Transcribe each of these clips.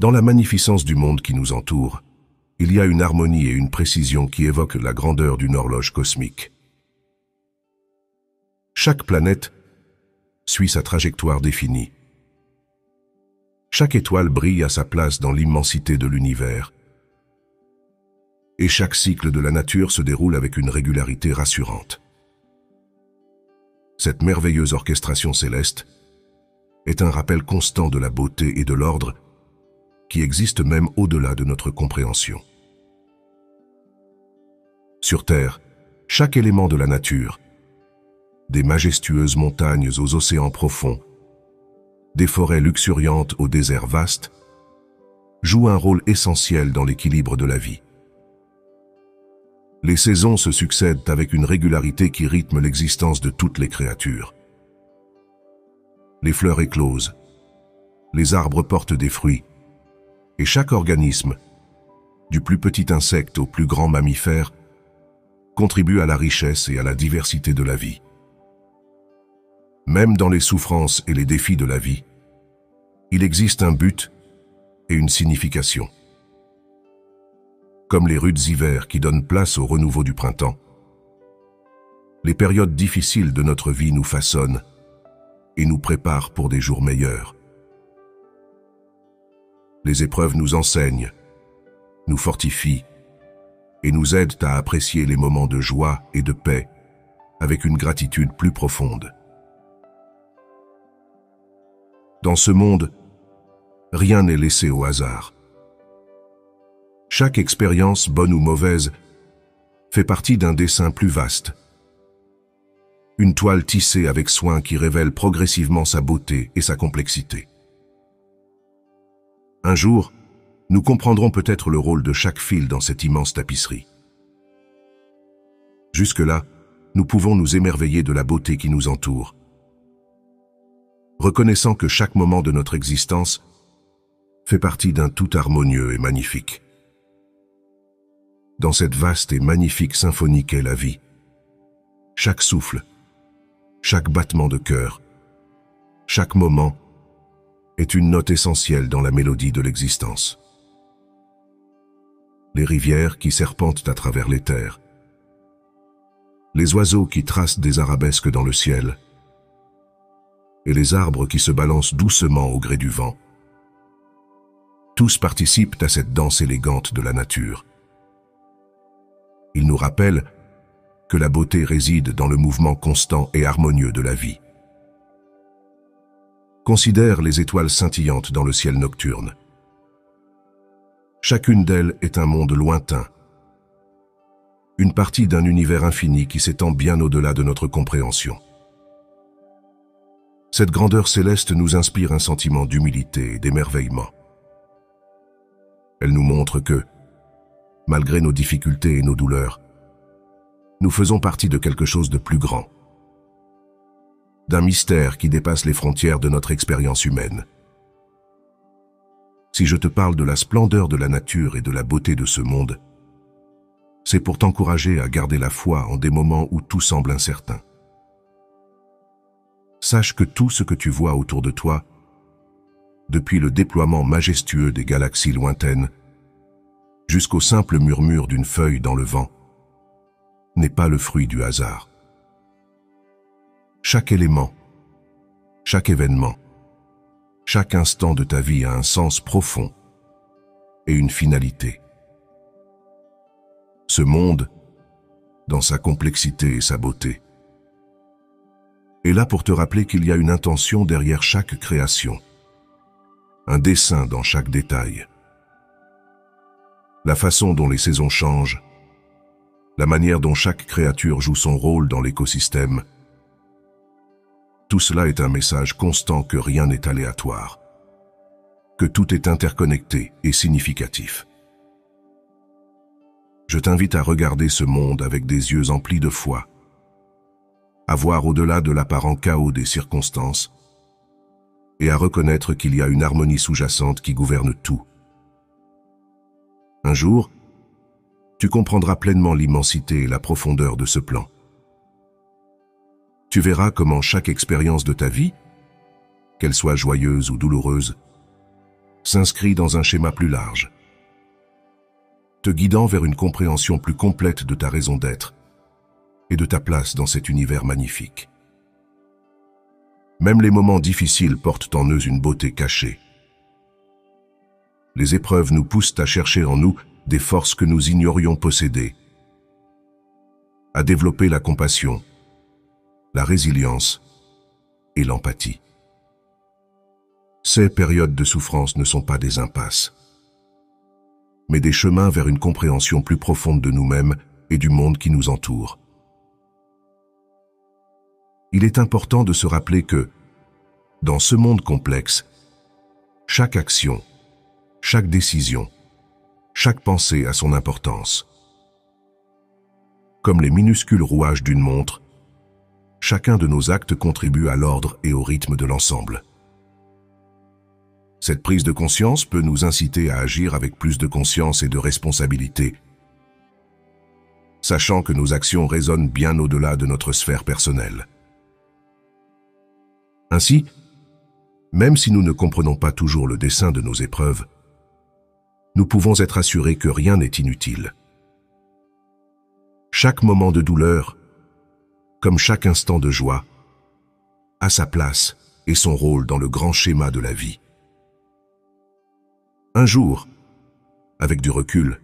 Dans la magnificence du monde qui nous entoure, il y a une harmonie et une précision qui évoquent la grandeur d'une horloge cosmique. Chaque planète suit sa trajectoire définie. Chaque étoile brille à sa place dans l'immensité de l'univers. Et chaque cycle de la nature se déroule avec une régularité rassurante. Cette merveilleuse orchestration céleste est un rappel constant de la beauté et de l'ordre qui existe même au-delà de notre compréhension. Sur Terre, chaque élément de la nature, des majestueuses montagnes aux océans profonds, des forêts luxuriantes aux déserts vastes, joue un rôle essentiel dans l'équilibre de la vie. Les saisons se succèdent avec une régularité qui rythme l'existence de toutes les créatures. Les fleurs éclosent, les arbres portent des fruits, et chaque organisme, du plus petit insecte au plus grand mammifère, contribue à la richesse et à la diversité de la vie. Même dans les souffrances et les défis de la vie, il existe un but et une signification. Comme les rudes hivers qui donnent place au renouveau du printemps, les périodes difficiles de notre vie nous façonnent et nous préparent pour des jours meilleurs. Les épreuves nous enseignent, nous fortifient et nous aident à apprécier les moments de joie et de paix avec une gratitude plus profonde. Dans ce monde, rien n'est laissé au hasard. Chaque expérience, bonne ou mauvaise, fait partie d'un dessin plus vaste. Une toile tissée avec soin qui révèle progressivement sa beauté et sa complexité. Un jour, nous comprendrons peut-être le rôle de chaque fil dans cette immense tapisserie. Jusque-là, nous pouvons nous émerveiller de la beauté qui nous entoure, reconnaissant que chaque moment de notre existence fait partie d'un tout harmonieux et magnifique. Dans cette vaste et magnifique symphonie qu'est la vie, chaque souffle, chaque battement de cœur, chaque moment est une note essentielle dans la mélodie de l'existence. Les rivières qui serpentent à travers les terres, les oiseaux qui tracent des arabesques dans le ciel, et les arbres qui se balancent doucement au gré du vent. Tous participent à cette danse élégante de la nature. Ils nous rappellent que la beauté réside dans le mouvement constant et harmonieux de la vie. Considère les étoiles scintillantes dans le ciel nocturne. Chacune d'elles est un monde lointain, une partie d'un univers infini qui s'étend bien au-delà de notre compréhension. Cette grandeur céleste nous inspire un sentiment d'humilité et d'émerveillement. Elle nous montre que, malgré nos difficultés et nos douleurs, nous faisons partie de quelque chose de plus grand, d'un mystère qui dépasse les frontières de notre expérience humaine. Si je te parle de la splendeur de la nature et de la beauté de ce monde, c'est pour t'encourager à garder la foi en des moments où tout semble incertain. Sache que tout ce que tu vois autour de toi, depuis le déploiement majestueux des galaxies lointaines, jusqu'au simple murmure d'une feuille dans le vent, n'est pas le fruit du hasard. Chaque élément, chaque événement, chaque instant de ta vie a un sens profond et une finalité. Ce monde, dans sa complexité et sa beauté, est là pour te rappeler qu'il y a une intention derrière chaque création, un dessin dans chaque détail. La façon dont les saisons changent, la manière dont chaque créature joue son rôle dans l'écosystème, tout cela est un message constant que rien n'est aléatoire, que tout est interconnecté et significatif. Je t'invite à regarder ce monde avec des yeux emplis de foi, à voir au-delà de l'apparent chaos des circonstances et à reconnaître qu'il y a une harmonie sous-jacente qui gouverne tout. Un jour, tu comprendras pleinement l'immensité et la profondeur de ce plan. Tu verras comment chaque expérience de ta vie, qu'elle soit joyeuse ou douloureuse, s'inscrit dans un schéma plus large, te guidant vers une compréhension plus complète de ta raison d'être et de ta place dans cet univers magnifique. Même les moments difficiles portent en eux une beauté cachée. Les épreuves nous poussent à chercher en nous des forces que nous ignorions posséder, à développer la compassion, la résilience et l'empathie. Ces périodes de souffrance ne sont pas des impasses, mais des chemins vers une compréhension plus profonde de nous-mêmes et du monde qui nous entoure. Il est important de se rappeler que, dans ce monde complexe, chaque action, chaque décision, chaque pensée a son importance. Comme les minuscules rouages d'une montre, chacun de nos actes contribue à l'ordre et au rythme de l'ensemble. Cette prise de conscience peut nous inciter à agir avec plus de conscience et de responsabilité, sachant que nos actions résonnent bien au-delà de notre sphère personnelle. Ainsi, même si nous ne comprenons pas toujours le dessein de nos épreuves, nous pouvons être assurés que rien n'est inutile. Chaque moment de douleur, comme chaque instant de joie, a sa place et son rôle dans le grand schéma de la vie. Un jour, avec du recul,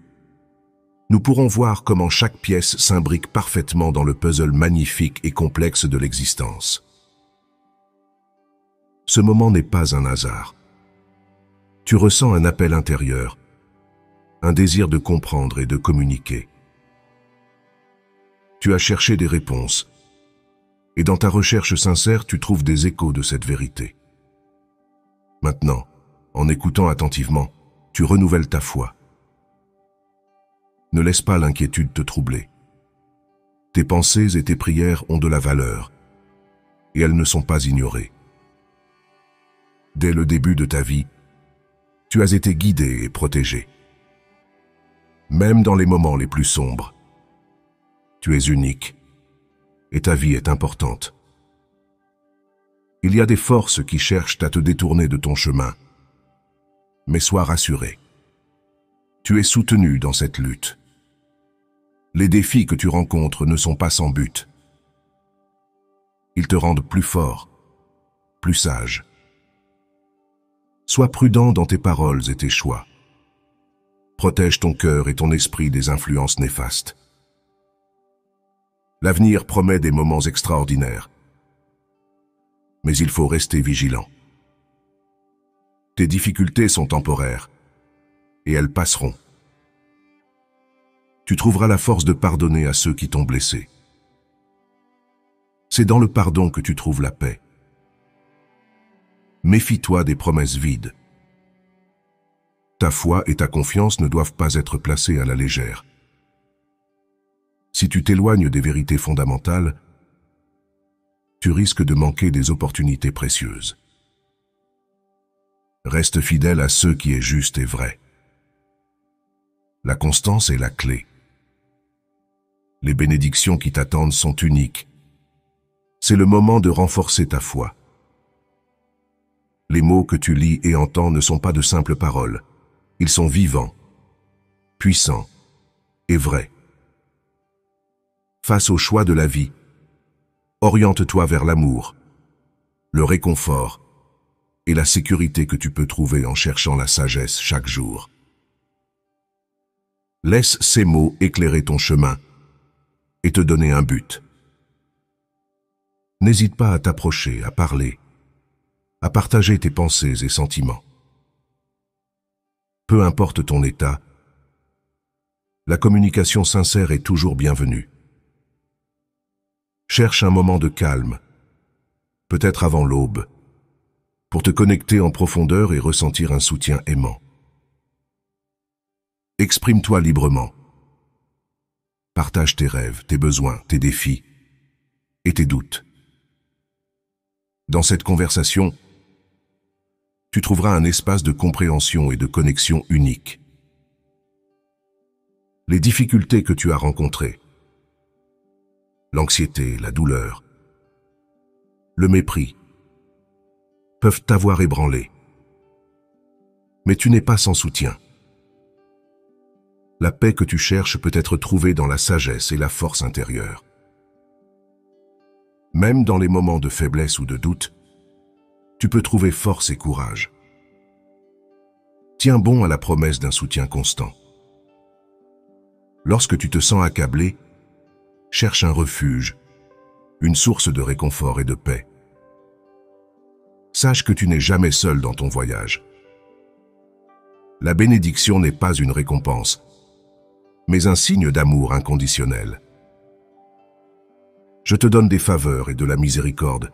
nous pourrons voir comment chaque pièce s'imbrique parfaitement dans le puzzle magnifique et complexe de l'existence. Ce moment n'est pas un hasard. Tu ressens un appel intérieur, un désir de comprendre et de communiquer. Tu as cherché des réponses, et dans ta recherche sincère, tu trouves des échos de cette vérité. Maintenant, en écoutant attentivement, tu renouvelles ta foi. Ne laisse pas l'inquiétude te troubler. Tes pensées et tes prières ont de la valeur, et elles ne sont pas ignorées. Dès le début de ta vie, tu as été guidé et protégé. Même dans les moments les plus sombres, tu es unique et ta vie est importante. Il y a des forces qui cherchent à te détourner de ton chemin, mais sois rassuré. Tu es soutenu dans cette lutte. Les défis que tu rencontres ne sont pas sans but. Ils te rendent plus fort, plus sage. Sois prudent dans tes paroles et tes choix. Protège ton cœur et ton esprit des influences néfastes. L'avenir promet des moments extraordinaires, mais il faut rester vigilant. Tes difficultés sont temporaires, et elles passeront. Tu trouveras la force de pardonner à ceux qui t'ont blessé. C'est dans le pardon que tu trouves la paix. Méfie-toi des promesses vides. Ta foi et ta confiance ne doivent pas être placées à la légère. Si tu t'éloignes des vérités fondamentales, tu risques de manquer des opportunités précieuses. Reste fidèle à ce qui est juste et vrai. La constance est la clé. Les bénédictions qui t'attendent sont uniques. C'est le moment de renforcer ta foi. Les mots que tu lis et entends ne sont pas de simples paroles. Ils sont vivants, puissants et vrais. Face au choix de la vie, oriente-toi vers l'amour, le réconfort et la sécurité que tu peux trouver en cherchant la sagesse chaque jour. Laisse ces mots éclairer ton chemin et te donner un but. N'hésite pas à t'approcher, à parler, à partager tes pensées et sentiments. Peu importe ton état, la communication sincère est toujours bienvenue. Cherche un moment de calme, peut-être avant l'aube, pour te connecter en profondeur et ressentir un soutien aimant. Exprime-toi librement. Partage tes rêves, tes besoins, tes défis et tes doutes. Dans cette conversation, tu trouveras un espace de compréhension et de connexion unique. Les difficultés que tu as rencontrées, l'anxiété, la douleur, le mépris, peuvent t'avoir ébranlé. Mais tu n'es pas sans soutien. La paix que tu cherches peut être trouvée dans la sagesse et la force intérieure. Même dans les moments de faiblesse ou de doute, tu peux trouver force et courage. Tiens bon à la promesse d'un soutien constant. Lorsque tu te sens accablé, cherche un refuge, une source de réconfort et de paix. Sache que tu n'es jamais seul dans ton voyage. La bénédiction n'est pas une récompense, mais un signe d'amour inconditionnel. Je te donne des faveurs et de la miséricorde,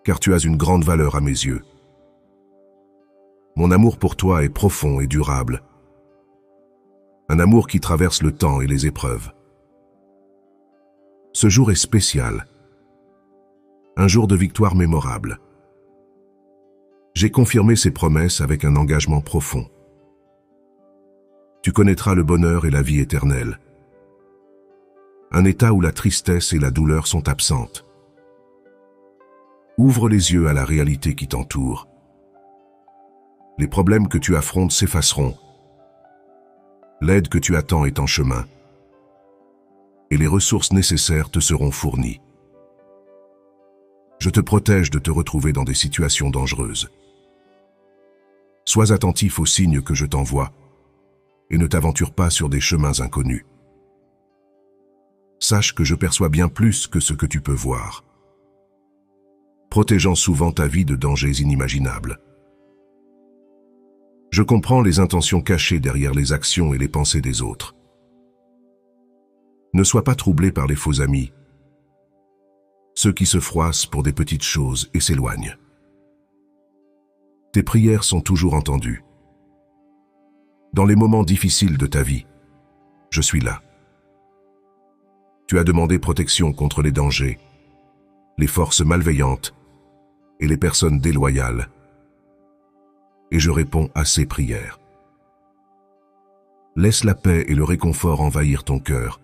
car tu as une grande valeur à mes yeux. Mon amour pour toi est profond et durable, un amour qui traverse le temps et les épreuves. Ce jour est spécial, un jour de victoire mémorable. J'ai confirmé ces promesses avec un engagement profond. Tu connaîtras le bonheur et la vie éternelle, un état où la tristesse et la douleur sont absentes. Ouvre les yeux à la réalité qui t'entoure. Les problèmes que tu affrontes s'effaceront. L'aide que tu attends est en chemin. Et les ressources nécessaires te seront fournies. Je te protège de te retrouver dans des situations dangereuses. Sois attentif aux signes que je t'envoie et ne t'aventure pas sur des chemins inconnus. Sache que je perçois bien plus que ce que tu peux voir, protégeant souvent ta vie de dangers inimaginables. Je comprends les intentions cachées derrière les actions et les pensées des autres. Ne sois pas troublé par les faux amis, ceux qui se froissent pour des petites choses et s'éloignent. Tes prières sont toujours entendues. Dans les moments difficiles de ta vie, je suis là. Tu as demandé protection contre les dangers, les forces malveillantes et les personnes déloyales. Et je réponds à ces prières. Laisse la paix et le réconfort envahir ton cœur,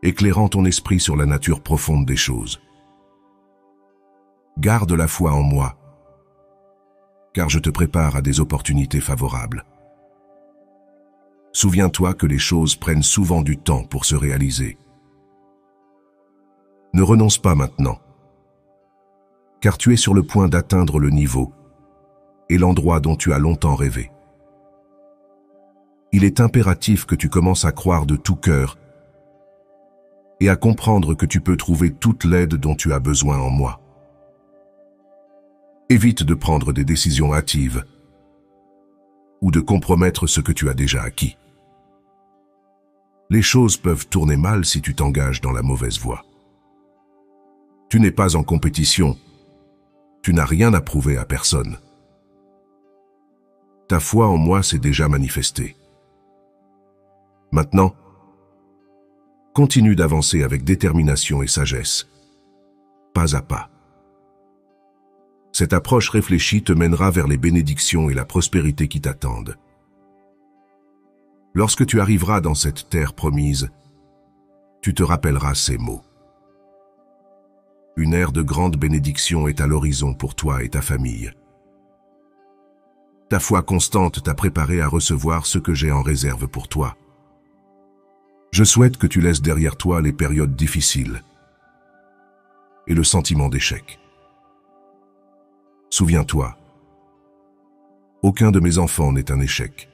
éclairant ton esprit sur la nature profonde des choses. Garde la foi en moi, car je te prépare à des opportunités favorables. Souviens-toi que les choses prennent souvent du temps pour se réaliser. Ne renonce pas maintenant, car tu es sur le point d'atteindre le niveau et l'endroit dont tu as longtemps rêvé. Il est impératif que tu commences à croire de tout cœur et à comprendre que tu peux trouver toute l'aide dont tu as besoin en moi. Évite de prendre des décisions hâtives ou de compromettre ce que tu as déjà acquis. Les choses peuvent tourner mal si tu t'engages dans la mauvaise voie. Tu n'es pas en compétition, tu n'as rien à prouver à personne. Ta foi en moi s'est déjà manifestée. Maintenant, continue d'avancer avec détermination et sagesse, pas à pas. Cette approche réfléchie te mènera vers les bénédictions et la prospérité qui t'attendent. Lorsque tu arriveras dans cette terre promise, tu te rappelleras ces mots. Une ère de grande bénédiction est à l'horizon pour toi et ta famille. Ta foi constante t'a préparé à recevoir ce que j'ai en réserve pour toi. Je souhaite que tu laisses derrière toi les périodes difficiles et le sentiment d'échec. Souviens-toi, aucun de mes enfants n'est un échec.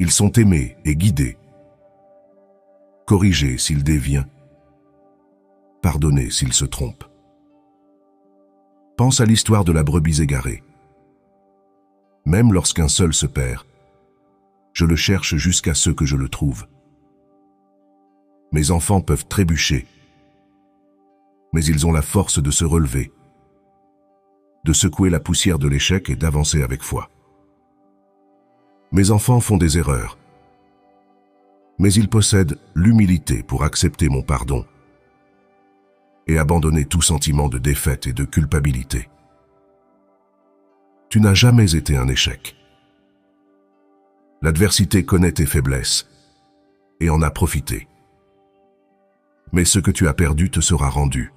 Ils sont aimés et guidés, corrigés s'ils dévient, pardonnés s'ils se trompent. Pense à l'histoire de la brebis égarée. Même lorsqu'un seul se perd, je le cherche jusqu'à ce que je le trouve. Mes enfants peuvent trébucher, mais ils ont la force de se relever, de secouer la poussière de l'échec et d'avancer avec foi. Mes enfants font des erreurs, mais ils possèdent l'humilité pour accepter mon pardon et abandonner tout sentiment de défaite et de culpabilité. Tu n'as jamais été un échec. L'adversité connaît tes faiblesses et en a profité. Mais ce que tu as perdu te sera rendu.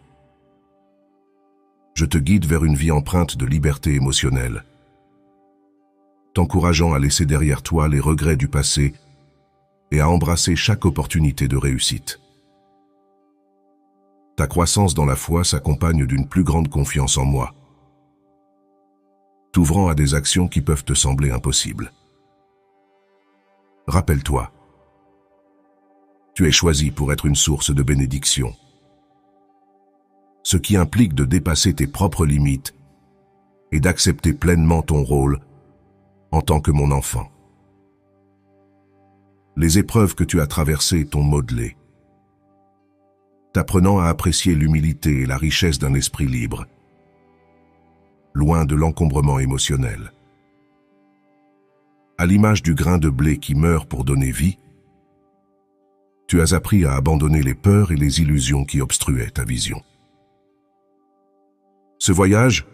Je te guide vers une vie empreinte de liberté émotionnelle, t'encourageant à laisser derrière toi les regrets du passé et à embrasser chaque opportunité de réussite. Ta croissance dans la foi s'accompagne d'une plus grande confiance en moi, t'ouvrant à des actions qui peuvent te sembler impossibles. Rappelle-toi, tu es choisi pour être une source de bénédiction, ce qui implique de dépasser tes propres limites et d'accepter pleinement ton rôle en tant que mon enfant. Les épreuves que tu as traversées t'ont modelé, t'apprenant à apprécier l'humilité et la richesse d'un esprit libre, loin de l'encombrement émotionnel. À l'image du grain de blé qui meurt pour donner vie, tu as appris à abandonner les peurs et les illusions qui obstruaient ta vision. Ce voyage,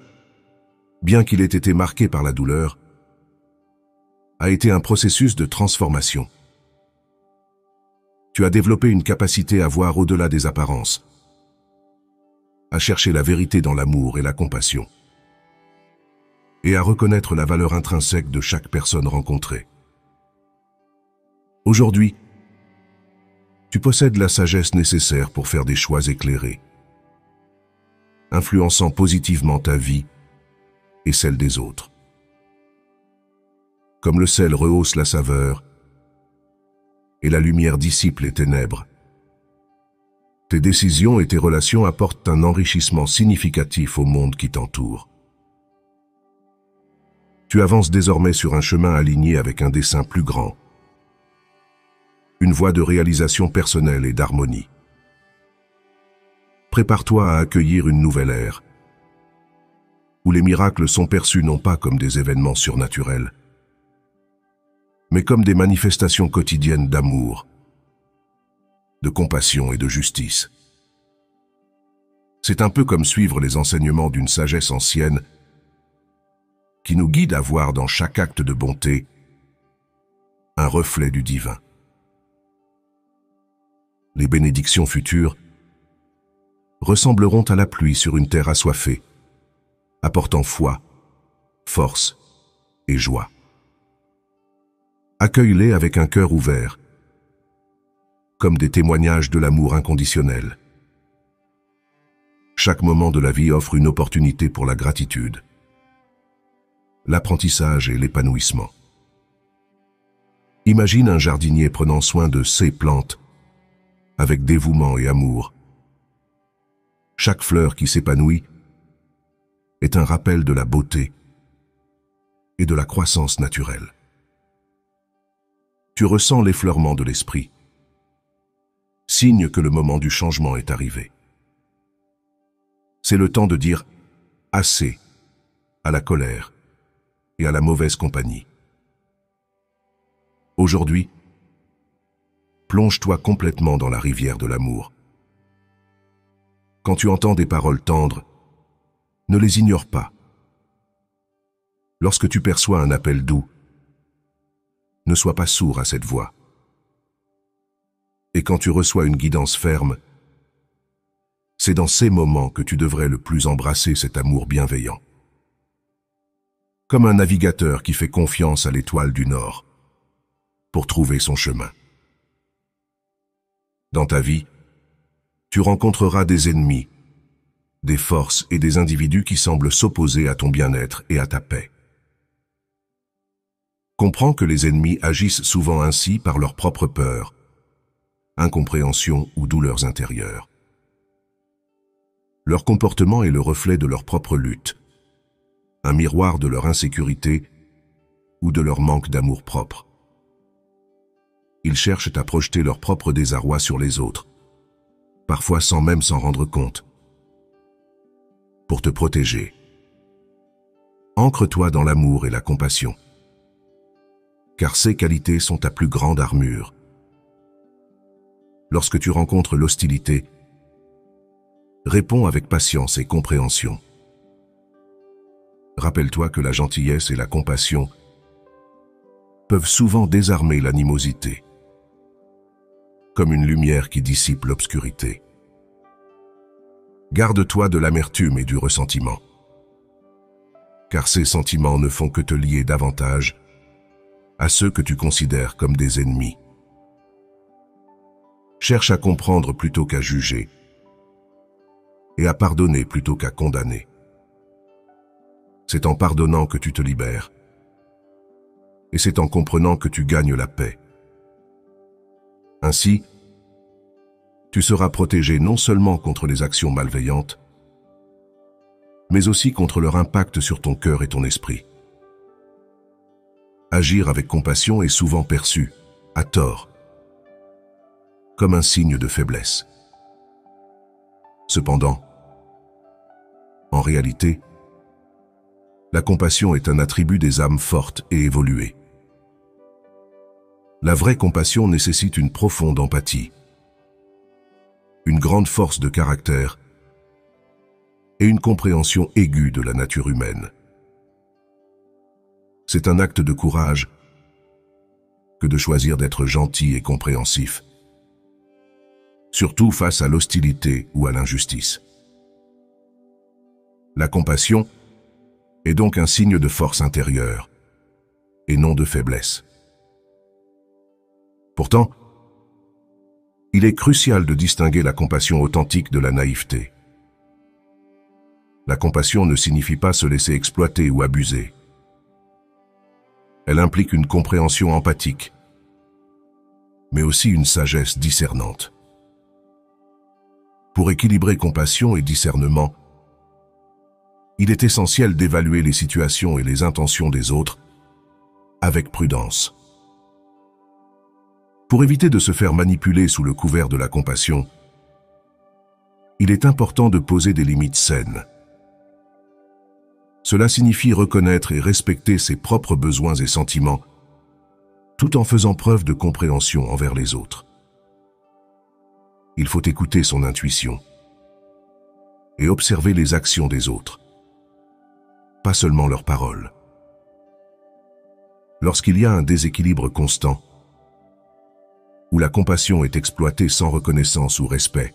bien qu'il ait été marqué par la douleur, a été un processus de transformation. Tu as développé une capacité à voir au-delà des apparences, à chercher la vérité dans l'amour et la compassion, et à reconnaître la valeur intrinsèque de chaque personne rencontrée. Aujourd'hui, tu possèdes la sagesse nécessaire pour faire des choix éclairés, influençant positivement ta vie et celle des autres. Comme le sel rehausse la saveur et la lumière dissipe les ténèbres, tes décisions et tes relations apportent un enrichissement significatif au monde qui t'entoure. Tu avances désormais sur un chemin aligné avec un dessein plus grand, une voie de réalisation personnelle et d'harmonie. Prépare-toi à accueillir une nouvelle ère, où les miracles sont perçus non pas comme des événements surnaturels, mais comme des manifestations quotidiennes d'amour, de compassion et de justice. C'est un peu comme suivre les enseignements d'une sagesse ancienne qui nous guide à voir dans chaque acte de bonté un reflet du divin. Les bénédictions futures ressembleront à la pluie sur une terre assoiffée, apportant foi, force et joie. Accueille-les avec un cœur ouvert, comme des témoignages de l'amour inconditionnel. Chaque moment de la vie offre une opportunité pour la gratitude, l'apprentissage et l'épanouissement. Imagine un jardinier prenant soin de ses plantes avec dévouement et amour. Chaque fleur qui s'épanouit est un rappel de la beauté et de la croissance naturelle. Tu ressens l'effleurement de l'esprit, signe que le moment du changement est arrivé. C'est le temps de dire assez à la colère et à la mauvaise compagnie. Aujourd'hui, plonge-toi complètement dans la rivière de l'amour. Quand tu entends des paroles tendres, ne les ignore pas. Lorsque tu perçois un appel doux, ne sois pas sourd à cette voix. Et quand tu reçois une guidance ferme, c'est dans ces moments que tu devrais le plus embrasser cet amour bienveillant. Comme un navigateur qui fait confiance à l'étoile du Nord pour trouver son chemin. Dans ta vie, tu rencontreras des ennemis, des forces et des individus qui semblent s'opposer à ton bien-être et à ta paix. Comprends que les ennemis agissent souvent ainsi par leur propre peur, incompréhension ou douleurs intérieures. Leur comportement est le reflet de leur propre lutte, un miroir de leur insécurité ou de leur manque d'amour-propre. Ils cherchent à projeter leur propre désarroi sur les autres, parfois sans même s'en rendre compte. Pour te protéger, ancre-toi dans l'amour et la compassion, car ces qualités sont ta plus grande armure. Lorsque tu rencontres l'hostilité, réponds avec patience et compréhension. Rappelle-toi que la gentillesse et la compassion peuvent souvent désarmer l'animosité, comme une lumière qui dissipe l'obscurité. Garde-toi de l'amertume et du ressentiment, car ces sentiments ne font que te lier davantage à ceux que tu considères comme des ennemis. Cherche à comprendre plutôt qu'à juger, et à pardonner plutôt qu'à condamner. C'est en pardonnant que tu te libères, et c'est en comprenant que tu gagnes la paix. Ainsi, tu seras protégé non seulement contre les actions malveillantes, mais aussi contre leur impact sur ton cœur et ton esprit. Agir avec compassion est souvent perçu, à tort, comme un signe de faiblesse. Cependant, en réalité, la compassion est un attribut des âmes fortes et évoluées. La vraie compassion nécessite une profonde empathie, une grande force de caractère et une compréhension aiguë de la nature humaine. C'est un acte de courage que de choisir d'être gentil et compréhensif, surtout face à l'hostilité ou à l'injustice. La compassion est donc un signe de force intérieure et non de faiblesse. Pourtant, il est crucial de distinguer la compassion authentique de la naïveté. La compassion ne signifie pas se laisser exploiter ou abuser. Elle implique une compréhension empathique, mais aussi une sagesse discernante. Pour équilibrer compassion et discernement, il est essentiel d'évaluer les situations et les intentions des autres avec prudence. Pour éviter de se faire manipuler sous le couvert de la compassion, il est important de poser des limites saines. Cela signifie reconnaître et respecter ses propres besoins et sentiments, tout en faisant preuve de compréhension envers les autres. Il faut écouter son intuition et observer les actions des autres, pas seulement leurs paroles. Lorsqu'il y a un déséquilibre constant, où la compassion est exploitée sans reconnaissance ou respect,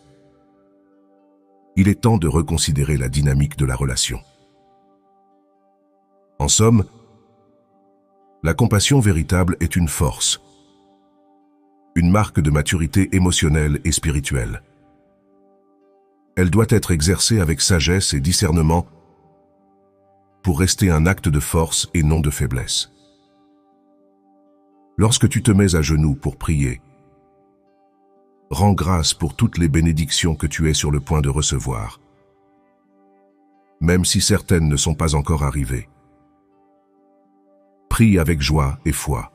il est temps de reconsidérer la dynamique de la relation. En somme, la compassion véritable est une force, une marque de maturité émotionnelle et spirituelle. Elle doit être exercée avec sagesse et discernement pour rester un acte de force et non de faiblesse. Lorsque tu te mets à genoux pour prier, rends grâce pour toutes les bénédictions que tu es sur le point de recevoir, même si certaines ne sont pas encore arrivées. Prie avec joie et foi,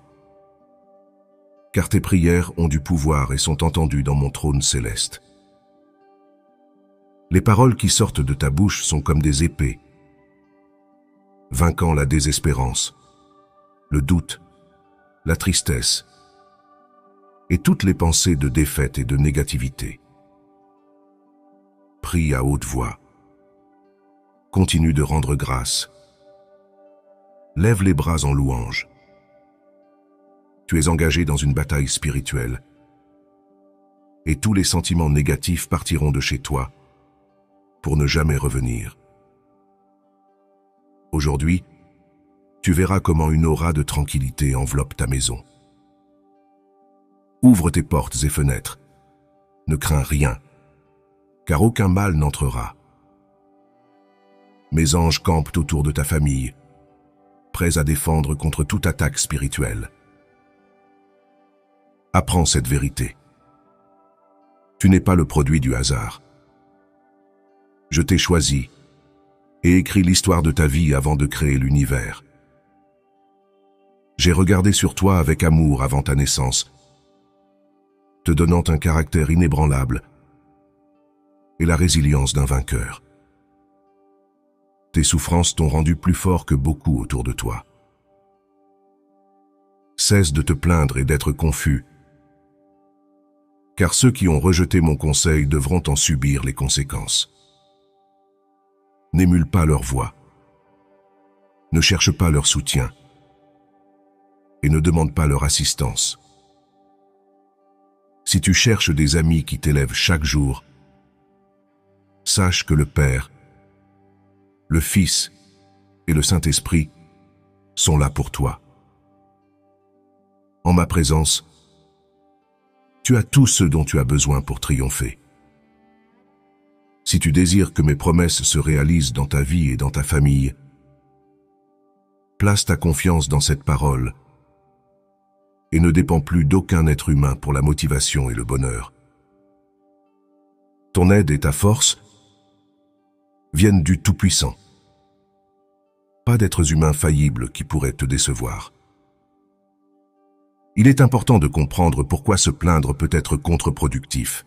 car tes prières ont du pouvoir et sont entendues dans mon trône céleste. Les paroles qui sortent de ta bouche sont comme des épées, vainquant la désespérance, le doute, la tristesse et toutes les pensées de défaite et de négativité. Prie à haute voix. Continue de rendre grâce. Lève les bras en louange. Tu es engagé dans une bataille spirituelle et tous les sentiments négatifs partiront de chez toi pour ne jamais revenir. Aujourd'hui, tu verras comment une aura de tranquillité enveloppe ta maison. Ouvre tes portes et fenêtres. Ne crains rien, car aucun mal n'entrera. Mes anges campent autour de ta famille, prêts à défendre contre toute attaque spirituelle. Apprends cette vérité. Tu n'es pas le produit du hasard. Je t'ai choisi et écrit l'histoire de ta vie avant de créer l'univers. J'ai regardé sur toi avec amour avant ta naissance, te donnant un caractère inébranlable et la résilience d'un vainqueur. Tes souffrances t'ont rendu plus fort que beaucoup autour de toi. Cesse de te plaindre et d'être confus, car ceux qui ont rejeté mon conseil devront en subir les conséquences. N'émule pas leur voix, ne cherche pas leur soutien et ne demande pas leur assistance. Si tu cherches des amis qui t'élèvent chaque jour, sache que le Père, le Fils et le Saint-Esprit sont là pour toi. En ma présence, tu as tout ce dont tu as besoin pour triompher. Si tu désires que mes promesses se réalisent dans ta vie et dans ta famille, place ta confiance dans cette parole et ne dépends plus d'aucun être humain pour la motivation et le bonheur. Ton aide et ta force viennent du Tout-Puissant. Pas d'êtres humains faillibles qui pourraient te décevoir. Il est important de comprendre pourquoi se plaindre peut être contre-productif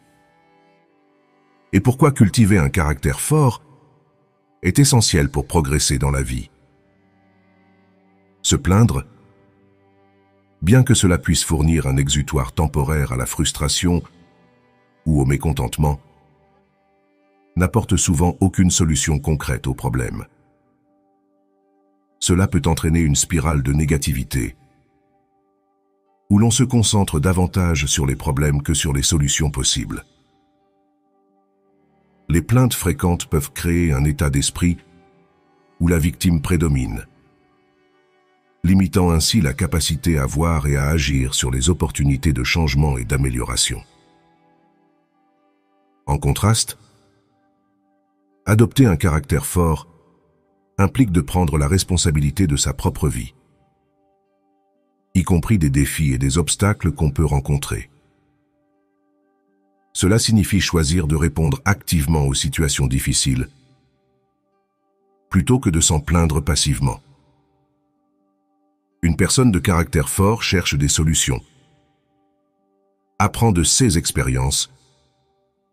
et pourquoi cultiver un caractère fort est essentiel pour progresser dans la vie. Se plaindre, bien que cela puisse fournir un exutoire temporaire à la frustration ou au mécontentement, n'apporte souvent aucune solution concrète au problème. Cela peut entraîner une spirale de négativité, où l'on se concentre davantage sur les problèmes que sur les solutions possibles. Les plaintes fréquentes peuvent créer un état d'esprit où la victime prédomine, limitant ainsi la capacité à voir et à agir sur les opportunités de changement et d'amélioration. En contraste, adopter un caractère fort implique de prendre la responsabilité de sa propre vie, y compris des défis et des obstacles qu'on peut rencontrer. Cela signifie choisir de répondre activement aux situations difficiles, plutôt que de s'en plaindre passivement. Une personne de caractère fort cherche des solutions, apprend de ses expériences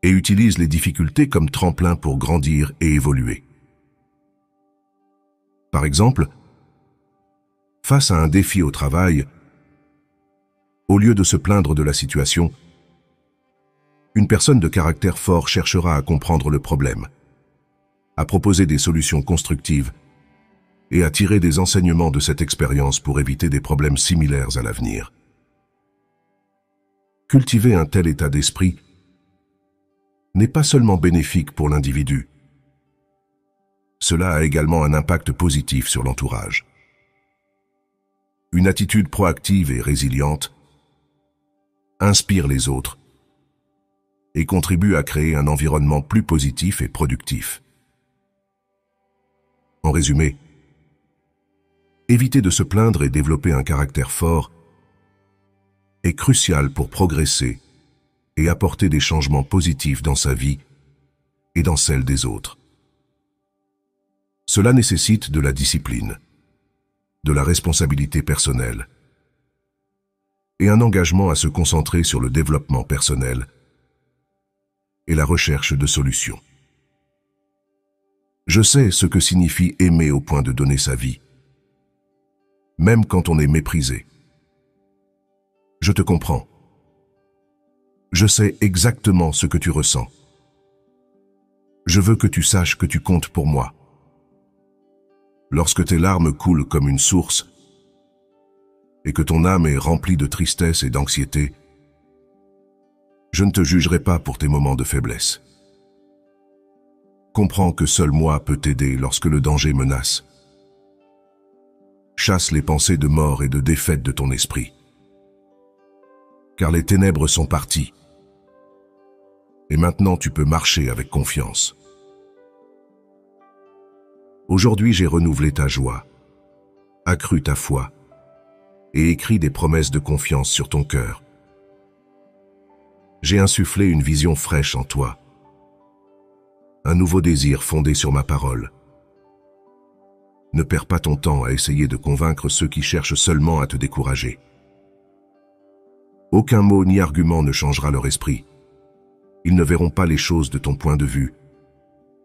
et utilise les difficultés comme tremplin pour grandir et évoluer. Par exemple, face à un défi au travail, au lieu de se plaindre de la situation, une personne de caractère fort cherchera à comprendre le problème, à proposer des solutions constructives et à tirer des enseignements de cette expérience pour éviter des problèmes similaires à l'avenir. Cultiver un tel état d'esprit n'est pas seulement bénéfique pour l'individu, cela a également un impact positif sur l'entourage. Une attitude proactive et résiliente inspire les autres et contribue à créer un environnement plus positif et productif. En résumé, éviter de se plaindre et développer un caractère fort est crucial pour progresser et apporter des changements positifs dans sa vie et dans celle des autres. Cela nécessite de la discipline, de la responsabilité personnelle et un engagement à se concentrer sur le développement personnel et la recherche de solutions. Je sais ce que signifie aimer au point de donner sa vie, même quand on est méprisé. Je te comprends. Je sais exactement ce que tu ressens. Je veux que tu saches que tu comptes pour moi. Lorsque tes larmes coulent comme une source et que ton âme est remplie de tristesse et d'anxiété, je ne te jugerai pas pour tes moments de faiblesse. Comprends que seul moi peux t'aider lorsque le danger menace. Chasse les pensées de mort et de défaite de ton esprit, car les ténèbres sont parties. Et maintenant tu peux marcher avec confiance. Aujourd'hui j'ai renouvelé ta joie, accru ta foi et écrit des promesses de confiance sur ton cœur. J'ai insufflé une vision fraîche en toi, un nouveau désir fondé sur ma parole. Ne perds pas ton temps à essayer de convaincre ceux qui cherchent seulement à te décourager. Aucun mot ni argument ne changera leur esprit. Ils ne verront pas les choses de ton point de vue.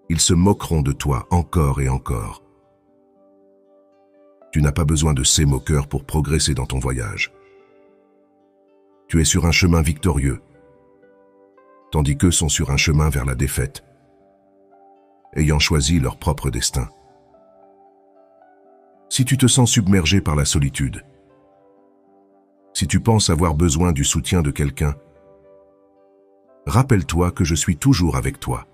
Ils se moqueront de toi encore et encore. Tu n'as pas besoin de ces moqueurs pour progresser dans ton voyage. Tu es sur un chemin victorieux, tandis qu'eux sont sur un chemin vers la défaite, ayant choisi leur propre destin. Si tu te sens submergé par la solitude, si tu penses avoir besoin du soutien de quelqu'un, rappelle-toi que je suis toujours avec toi.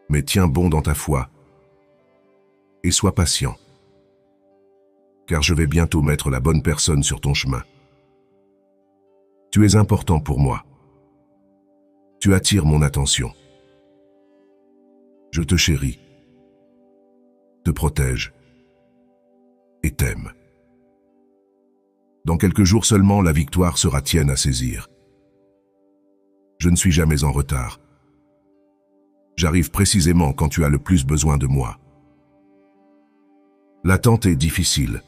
Mais tiens bon dans ta foi et sois patient, car je vais bientôt mettre la bonne personne sur ton chemin. Tu es important pour moi. Tu attires mon attention. Je te chéris, te protège et t'aime. Dans quelques jours seulement, la victoire sera tienne à saisir. Je ne suis jamais en retard. J'arrive précisément quand tu as le plus besoin de moi. L'attente est difficile.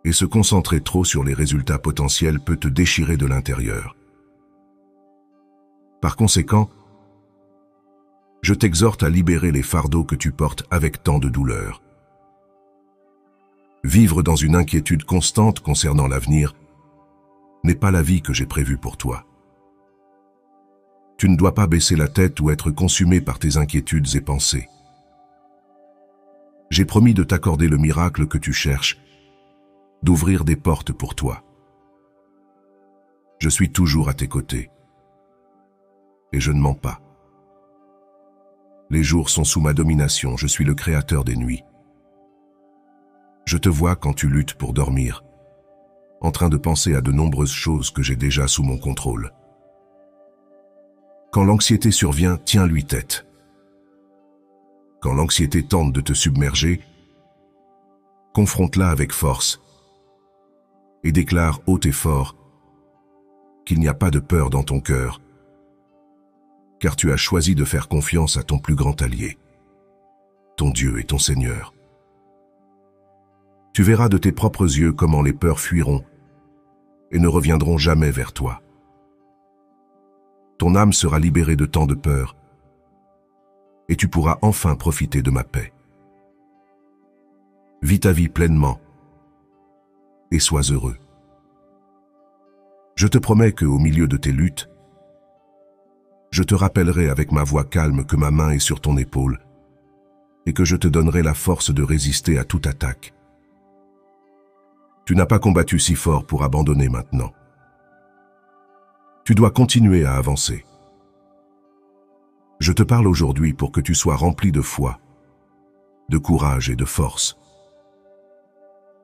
Et se concentrer trop sur les résultats potentiels peut te déchirer de l'intérieur. Par conséquent, je t'exhorte à libérer les fardeaux que tu portes avec tant de douleur. Vivre dans une inquiétude constante concernant l'avenir n'est pas la vie que j'ai prévue pour toi. Tu ne dois pas baisser la tête ou être consumé par tes inquiétudes et pensées. J'ai promis de t'accorder le miracle que tu cherches, d'ouvrir des portes pour toi. Je suis toujours à tes côtés. Et je ne mens pas. Les jours sont sous ma domination, je suis le créateur des nuits. Je te vois quand tu luttes pour dormir, en train de penser à de nombreuses choses que j'ai déjà sous mon contrôle. Quand l'anxiété survient, tiens-lui tête. Quand l'anxiété tente de te submerger, confronte-la avec force et déclare haut et fort qu'il n'y a pas de peur dans ton cœur, car tu as choisi de faire confiance à ton plus grand allié, ton Dieu et ton Seigneur. Tu verras de tes propres yeux comment les peurs fuiront et ne reviendront jamais vers toi. Ton âme sera libérée de tant de peur et tu pourras enfin profiter de ma paix. Vis ta vie pleinement et sois heureux. Je te promets qu'au milieu de tes luttes, je te rappellerai avec ma voix calme que ma main est sur ton épaule et que je te donnerai la force de résister à toute attaque. Tu n'as pas combattu si fort pour abandonner maintenant. Tu dois continuer à avancer. Je te parle aujourd'hui pour que tu sois rempli de foi, de courage et de force,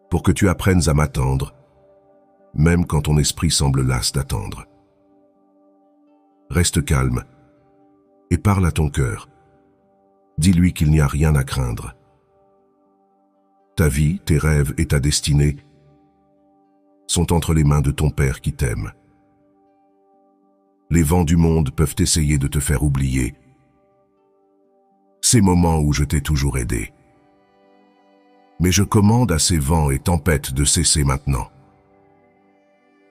pour que tu apprennes à m'attendre, même quand ton esprit semble las d'attendre. Reste calme et parle à ton cœur. Dis-lui qu'il n'y a rien à craindre. Ta vie, tes rêves et ta destinée sont entre les mains de ton Père qui t'aime. Les vents du monde peuvent essayer de te faire oublier ces moments où je t'ai toujours aidé. Mais je commande à ces vents et tempêtes de cesser maintenant.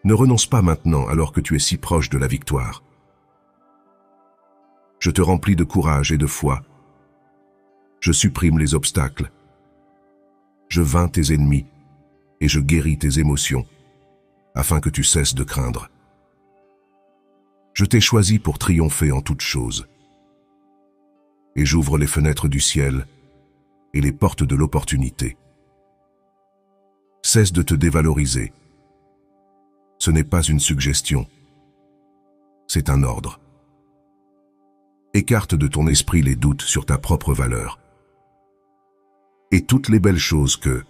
Ne renonce pas maintenant alors que tu es si proche de la victoire. Je te remplis de courage et de foi. Je supprime les obstacles. Je vains tes ennemis et je guéris tes émotions afin que tu cesses de craindre. Je t'ai choisi pour triompher en toutes choses. Et j'ouvre les fenêtres du ciel et les portes de l'opportunité. Cesse de te dévaloriser. Ce n'est pas une suggestion, c'est un ordre. Écarte de ton esprit les doutes sur ta propre valeur. Et toutes les belles choses que,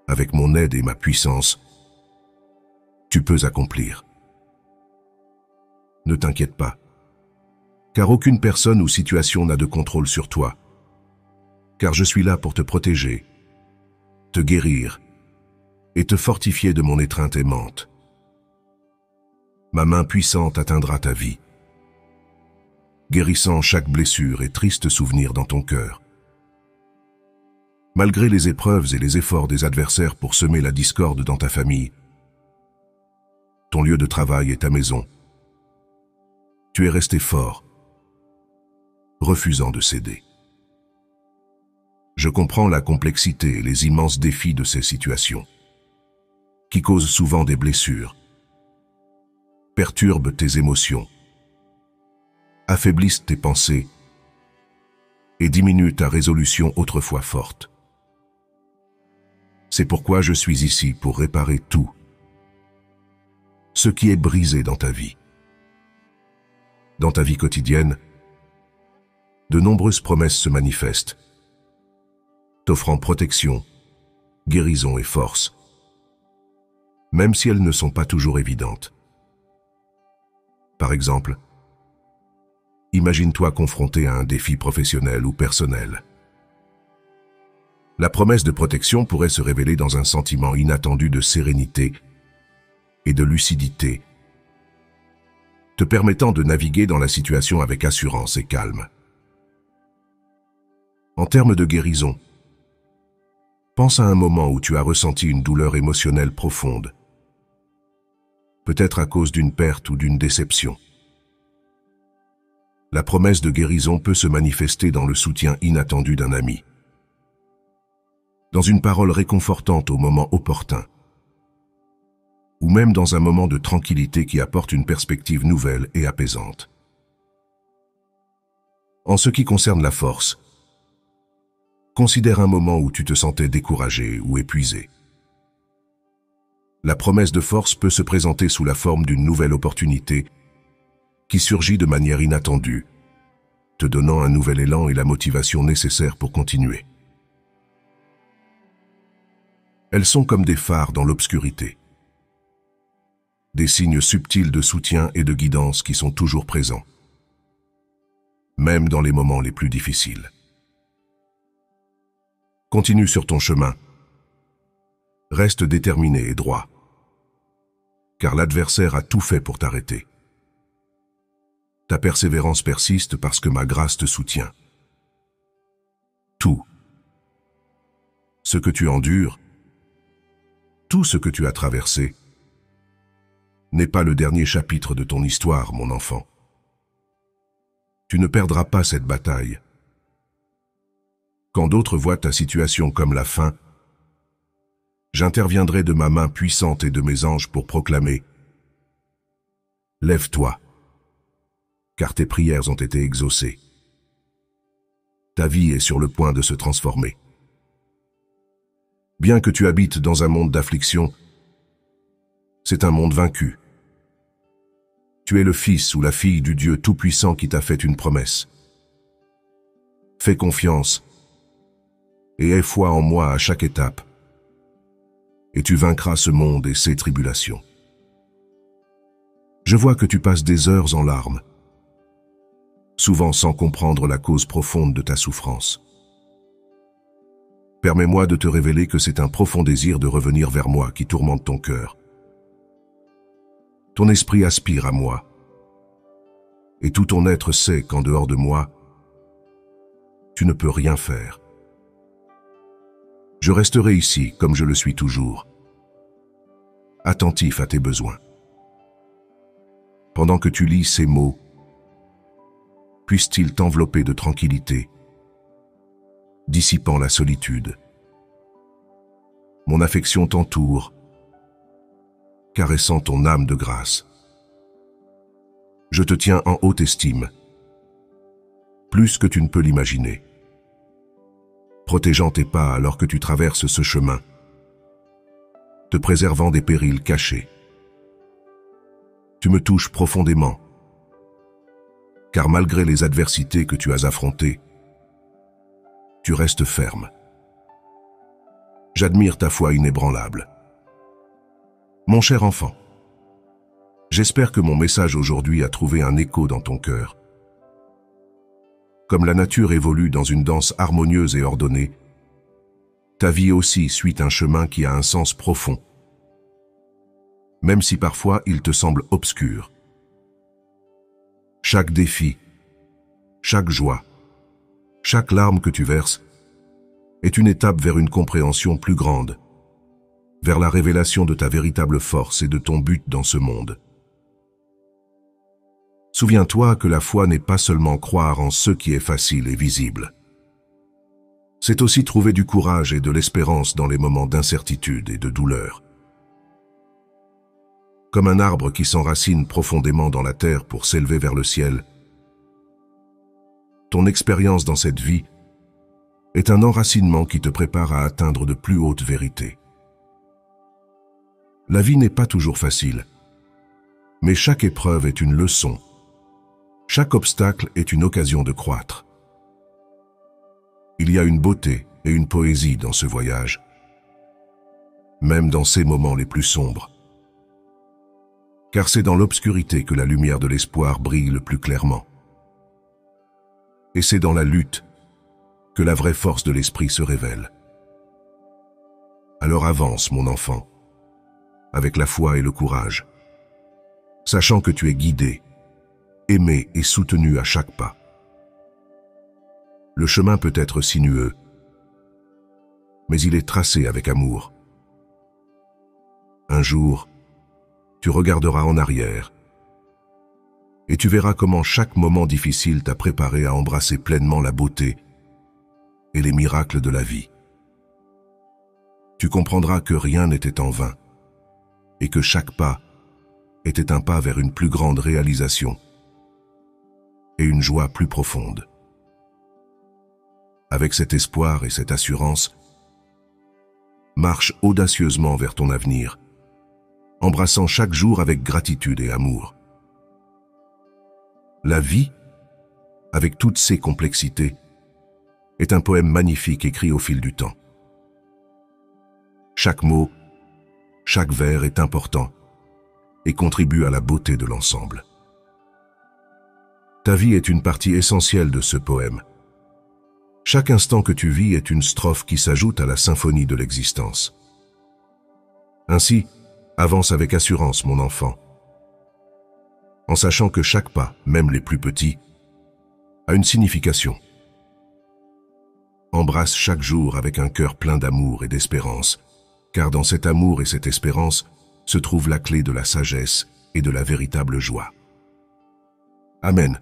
avec mon aide et ma puissance, tu peux accomplir. Ne t'inquiète pas, car aucune personne ou situation n'a de contrôle sur toi, car je suis là pour te protéger, te guérir et te fortifier de mon étreinte aimante. Ma main puissante atteindra ta vie, guérissant chaque blessure et triste souvenir dans ton cœur. Malgré les épreuves et les efforts des adversaires pour semer la discorde dans ta famille, ton lieu de travail et ta maison, tu es resté fort, refusant de céder. Je comprends la complexité et les immenses défis de ces situations, qui causent souvent des blessures, perturbent tes émotions, affaiblissent tes pensées et diminuent ta résolution autrefois forte. C'est pourquoi je suis ici pour réparer tout ce qui est brisé dans ta vie. Dans ta vie quotidienne, de nombreuses promesses se manifestent, t'offrant protection, guérison et force, même si elles ne sont pas toujours évidentes. Par exemple, imagine-toi confronté à un défi professionnel ou personnel. La promesse de protection pourrait se révéler dans un sentiment inattendu de sérénité et de lucidité, te permettant de naviguer dans la situation avec assurance et calme. En termes de guérison, pense à un moment où tu as ressenti une douleur émotionnelle profonde, peut-être à cause d'une perte ou d'une déception. La promesse de guérison peut se manifester dans le soutien inattendu d'un ami, dans une parole réconfortante au moment opportun, ou même dans un moment de tranquillité qui apporte une perspective nouvelle et apaisante. En ce qui concerne la force, considère un moment où tu te sentais découragé ou épuisé. La promesse de force peut se présenter sous la forme d'une nouvelle opportunité qui surgit de manière inattendue, te donnant un nouvel élan et la motivation nécessaire pour continuer. Elles sont comme des phares dans l'obscurité, des signes subtils de soutien et de guidance qui sont toujours présents, même dans les moments les plus difficiles. Continue sur ton chemin. Reste déterminé et droit, car l'adversaire a tout fait pour t'arrêter. Ta persévérance persiste parce que ma grâce te soutient. Tout ce que tu endures, tout ce que tu as traversé, n'est pas le dernier chapitre de ton histoire, mon enfant. Tu ne perdras pas cette bataille. Quand d'autres voient ta situation comme la fin, j'interviendrai de ma main puissante et de mes anges pour proclamer « Lève-toi, car tes prières ont été exaucées. Ta vie est sur le point de se transformer. Bien que tu habites dans un monde d'affliction, c'est un monde vaincu. Tu es le fils ou la fille du Dieu Tout-Puissant qui t'a fait une promesse. Fais confiance et aie foi en moi à chaque étape, et tu vaincras ce monde et ses tribulations. Je vois que tu passes des heures en larmes, souvent sans comprendre la cause profonde de ta souffrance. Permets-moi de te révéler que c'est un profond désir de revenir vers moi qui tourmente ton cœur. Ton esprit aspire à moi, et tout ton être sait qu'en dehors de moi, tu ne peux rien faire. Je resterai ici comme je le suis toujours, attentif à tes besoins. Pendant que tu lis ces mots, puisse-t-il t'envelopper de tranquillité, dissipant la solitude. Mon affection t'entoure, caressant ton âme de grâce. Je te tiens en haute estime, plus que tu ne peux l'imaginer, protégeant tes pas alors que tu traverses ce chemin, te préservant des périls cachés. Tu me touches profondément, car malgré les adversités que tu as affrontées, tu restes ferme. J'admire ta foi inébranlable. Mon cher enfant, j'espère que mon message aujourd'hui a trouvé un écho dans ton cœur. Comme la nature évolue dans une danse harmonieuse et ordonnée, ta vie aussi suit un chemin qui a un sens profond, même si parfois il te semble obscur. Chaque défi, chaque joie, chaque larme que tu verses est une étape vers une compréhension plus grande, vers la révélation de ta véritable force et de ton but dans ce monde. Souviens-toi que la foi n'est pas seulement croire en ce qui est facile et visible. C'est aussi trouver du courage et de l'espérance dans les moments d'incertitude et de douleur. Comme un arbre qui s'enracine profondément dans la terre pour s'élever vers le ciel, ton expérience dans cette vie est un enracinement qui te prépare à atteindre de plus hautes vérités. La vie n'est pas toujours facile, mais chaque épreuve est une leçon. Chaque obstacle est une occasion de croître. Il y a une beauté et une poésie dans ce voyage, même dans ces moments les plus sombres. Car c'est dans l'obscurité que la lumière de l'espoir brille le plus clairement. Et c'est dans la lutte que la vraie force de l'esprit se révèle. Alors avance, mon enfant, avec la foi et le courage, sachant que tu es guidé, aimé et soutenu à chaque pas. Le chemin peut être sinueux, mais il est tracé avec amour. Un jour, tu regarderas en arrière et tu verras comment chaque moment difficile t'a préparé à embrasser pleinement la beauté et les miracles de la vie. Tu comprendras que rien n'était en vain et que chaque pas était un pas vers une plus grande réalisation et une joie plus profonde. Avec cet espoir et cette assurance, marche audacieusement vers ton avenir, embrassant chaque jour avec gratitude et amour. La vie, avec toutes ses complexités, est un poème magnifique écrit au fil du temps. Chaque mot, chaque vers est important et contribue à la beauté de l'ensemble. Ta vie est une partie essentielle de ce poème. Chaque instant que tu vis est une strophe qui s'ajoute à la symphonie de l'existence. Ainsi, avance avec assurance, mon enfant, en sachant que chaque pas, même les plus petits, a une signification. Embrasse chaque jour avec un cœur plein d'amour et d'espérance, car dans cet amour et cette espérance se trouve la clé de la sagesse et de la véritable joie. Amen.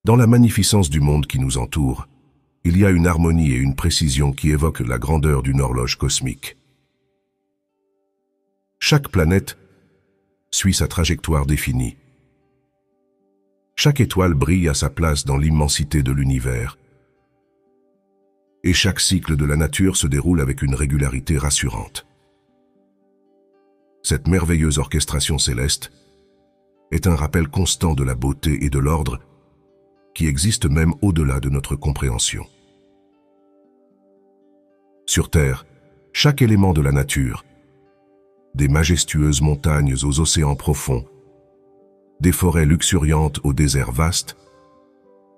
Dans la magnificence du monde qui nous entoure, il y a une harmonie et une précision qui évoquent la grandeur d'une horloge cosmique. Chaque planète suit sa trajectoire définie. Chaque étoile brille à sa place dans l'immensité de l'univers. Et chaque cycle de la nature se déroule avec une régularité rassurante. Cette merveilleuse orchestration céleste est un rappel constant de la beauté et de l'ordre qui existe même au-delà de notre compréhension. Sur Terre, chaque élément de la nature, des majestueuses montagnes aux océans profonds, des forêts luxuriantes aux déserts vastes,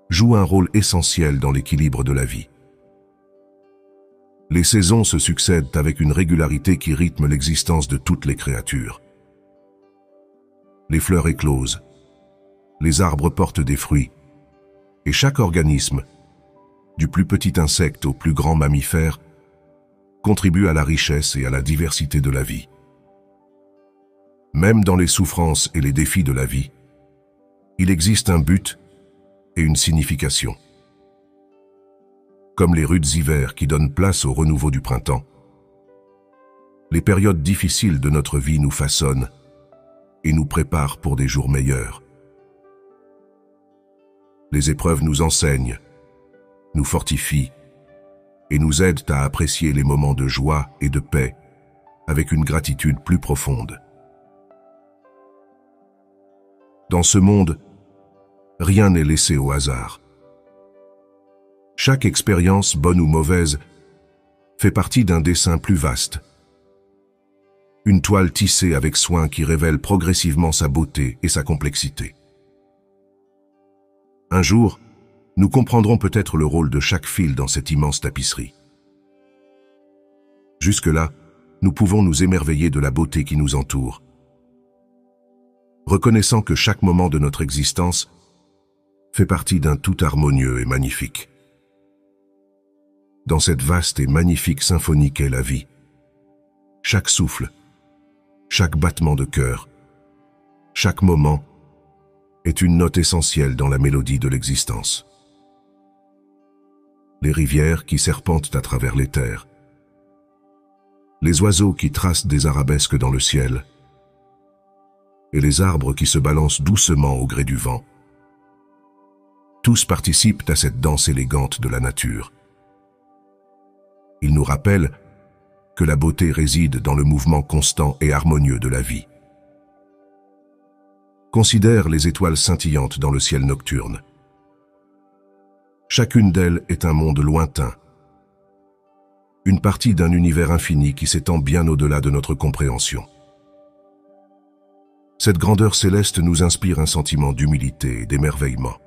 joue un rôle essentiel dans l'équilibre de la vie. Les saisons se succèdent avec une régularité qui rythme l'existence de toutes les créatures. Les fleurs éclosent, les arbres portent des fruits, et chaque organisme, du plus petit insecte au plus grand mammifère, contribue à la richesse et à la diversité de la vie. Même dans les souffrances et les défis de la vie, il existe un but et une signification. Comme les rudes hivers qui donnent place au renouveau du printemps, les périodes difficiles de notre vie nous façonnent et nous préparent pour des jours meilleurs. Les épreuves nous enseignent, nous fortifient et nous aident à apprécier les moments de joie et de paix avec une gratitude plus profonde. Dans ce monde, rien n'est laissé au hasard. Chaque expérience, bonne ou mauvaise, fait partie d'un dessin plus vaste. Une toile tissée avec soin qui révèle progressivement sa beauté et sa complexité. Un jour, nous comprendrons peut-être le rôle de chaque fil dans cette immense tapisserie. Jusque-là, nous pouvons nous émerveiller de la beauté qui nous entoure, reconnaissant que chaque moment de notre existence fait partie d'un tout harmonieux et magnifique. Dans cette vaste et magnifique symphonie qu'est la vie, chaque souffle, chaque battement de cœur, chaque moment est une note essentielle dans la mélodie de l'existence. Les rivières qui serpentent à travers les terres, les oiseaux qui tracent des arabesques dans le ciel, et les arbres qui se balancent doucement au gré du vent, Tous participent à cette danse élégante de la nature. Ils nous rappellent que la beauté réside dans le mouvement constant et harmonieux de la vie. Considère les étoiles scintillantes dans le ciel nocturne. Chacune d'elles est un monde lointain, une partie d'un univers infini qui s'étend bien au-delà de notre compréhension. Cette grandeur céleste nous inspire un sentiment d'humilité et d'émerveillement.